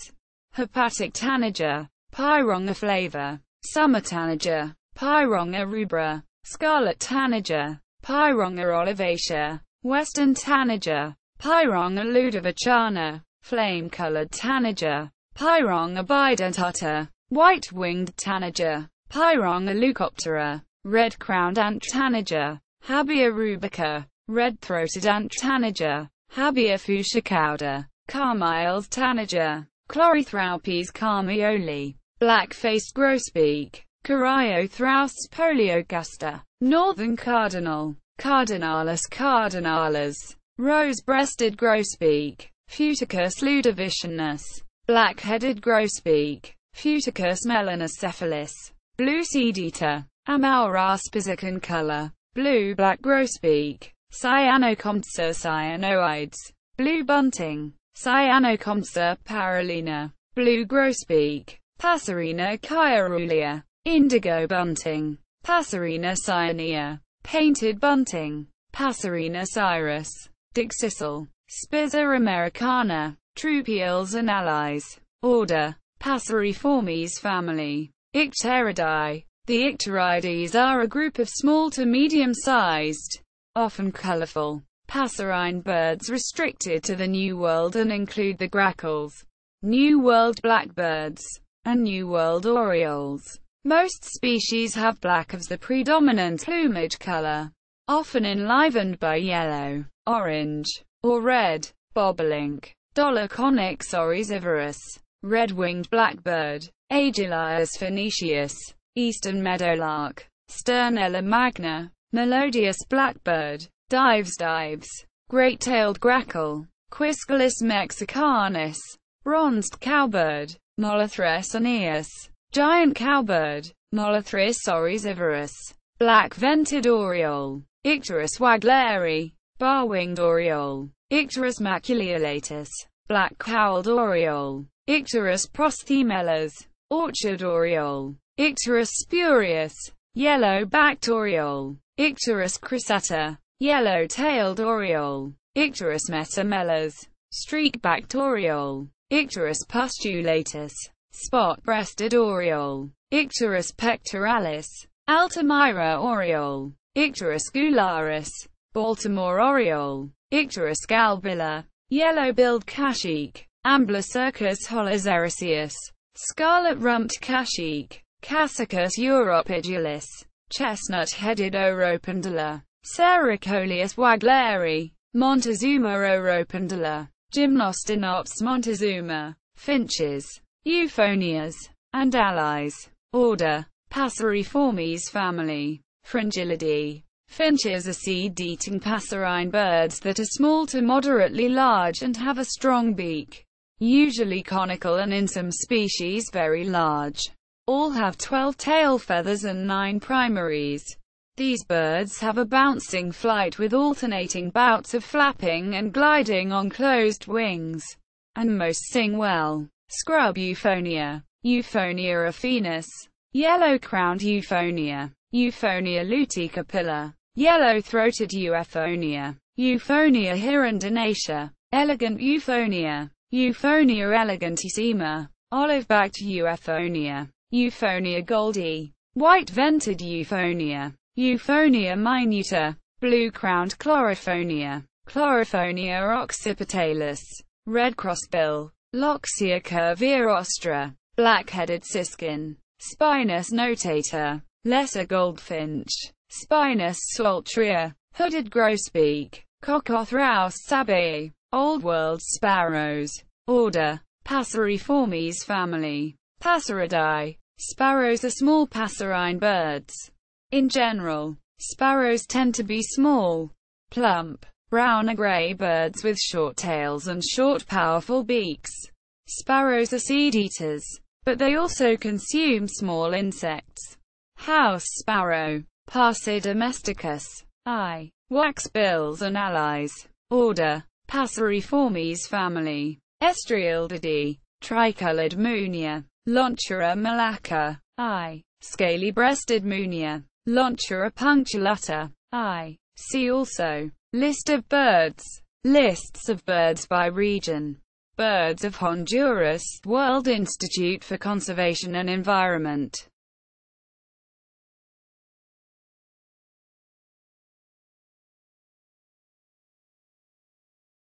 Hepatic tanager, Pyrrhonga flava, summer tanager, Pyrrhonga rubra, scarlet tanager, Pyrrhonga olivacea, western tanager, Pyrrhonga ludovicana, flame-colored tanager, Pyrrhonga bidentata, white-winged tanager, Pyrrhonga leucoptera, red-crowned ant tanager, Habia rubica, red-throated ant tanager, Habia fuchsia, carmiles tanager, Chlorythraupes carmioli, black-faced grosbeak, Caryothrous poliogaster, northern cardinal, Cardinalis cardinalis, rose-breasted grosbeak, Futicus ludovicinus, black-headed grosbeak, Futicus melanocephalus, blue seed-eater, Amaura spizican color, blue-black grosbeak, Cyanocompsa cyanoides, blue bunting, Cyanocompsa paralina, blue grosbeak, Passerina caerulia, indigo bunting, Passerina cyanea, painted bunting, Passerina cyrus, dickcissel, Spiza americana, troupials and allies. Order: Passeriformes family, Icteridae. The Icterides are a group of small to medium-sized, often colorful, passerine birds restricted to the New World and include the grackles, New World blackbirds, and New World orioles. Most species have black as the predominant plumage color, often enlivened by yellow, orange, or red. Bobolink, Dolichonyx oryzivorus, red-winged blackbird, Agelaius phoenicius, eastern meadowlark, Sternella magna, melodious blackbird, dives, great-tailed grackle, Quiscalus mexicanus, bronzed cowbird, Molothrus aeneas, giant cowbird, Molothrus oryzivorus, black-vented oriole, Icterus wagleri, bar-winged oriole, Icterus maculeolatus, black-cowled oriole, Icterus prosthemelas, orchard oriole, Icterus spurius, yellow-backed oriole, Icterus crissata, yellow-tailed oriole, Icterus metamelas, streak-backed oriole, Icterus pustulatus, spot-breasted oriole, Icterus pectoralis, Altamira oriole, Icterus gularis, Baltimore oriole, Icterus galbilla, yellow-billed cacheek, Amblycircus holozeraceus, scarlet-rumped cacheek, Cassicus europidulus, chestnut-headed Oropendola, Sericoleus wagleri, Montezuma oropendola, Gymnostinopsis montezuma, finches, euphonias, and allies. Order: Passeriformes family, Fringillidae. Finches are seed-eating passerine birds that are small to moderately large and have a strong beak, usually conical and in some species very large. All have 12 tail feathers and 9 primaries. These birds have a bouncing flight with alternating bouts of flapping and gliding on closed wings, and most sing well. Scrub euphonia, Euphonia affinis, yellow-crowned euphonia, Euphonia luticapilla, yellow-throated euphonia, Euphonia hirundinacea, elegant euphonia, Euphonia elegantissima, olive-backed euphonia, Euphonia goldii, white-vented euphonia, Euphonia minuta, blue-crowned chloriphonia, Chloriphonia occipitalis, red crossbill, Loxia curvirostra, black-headed siskin, Spinus notata, lesser goldfinch, Spinus sultria, hooded grosbeak, Cockothrus sabae, Old World sparrows. Order Passeriformes family. Passeridae. Sparrows are small passerine birds. In general, sparrows tend to be small, plump, brown or gray birds with short tails and short powerful beaks. Sparrows are seed-eaters, but they also consume small insects. House sparrow. Passer domesticus. I. Waxbills and allies. Order Passeriformes family. Estriildidae. Tricolored munia. Lonchura malaca. I. Scaly-breasted munia. Lonchura punctulata. I. See also. List of birds. Lists of birds by region. Birds of Honduras, World Institute for Conservation and Environment.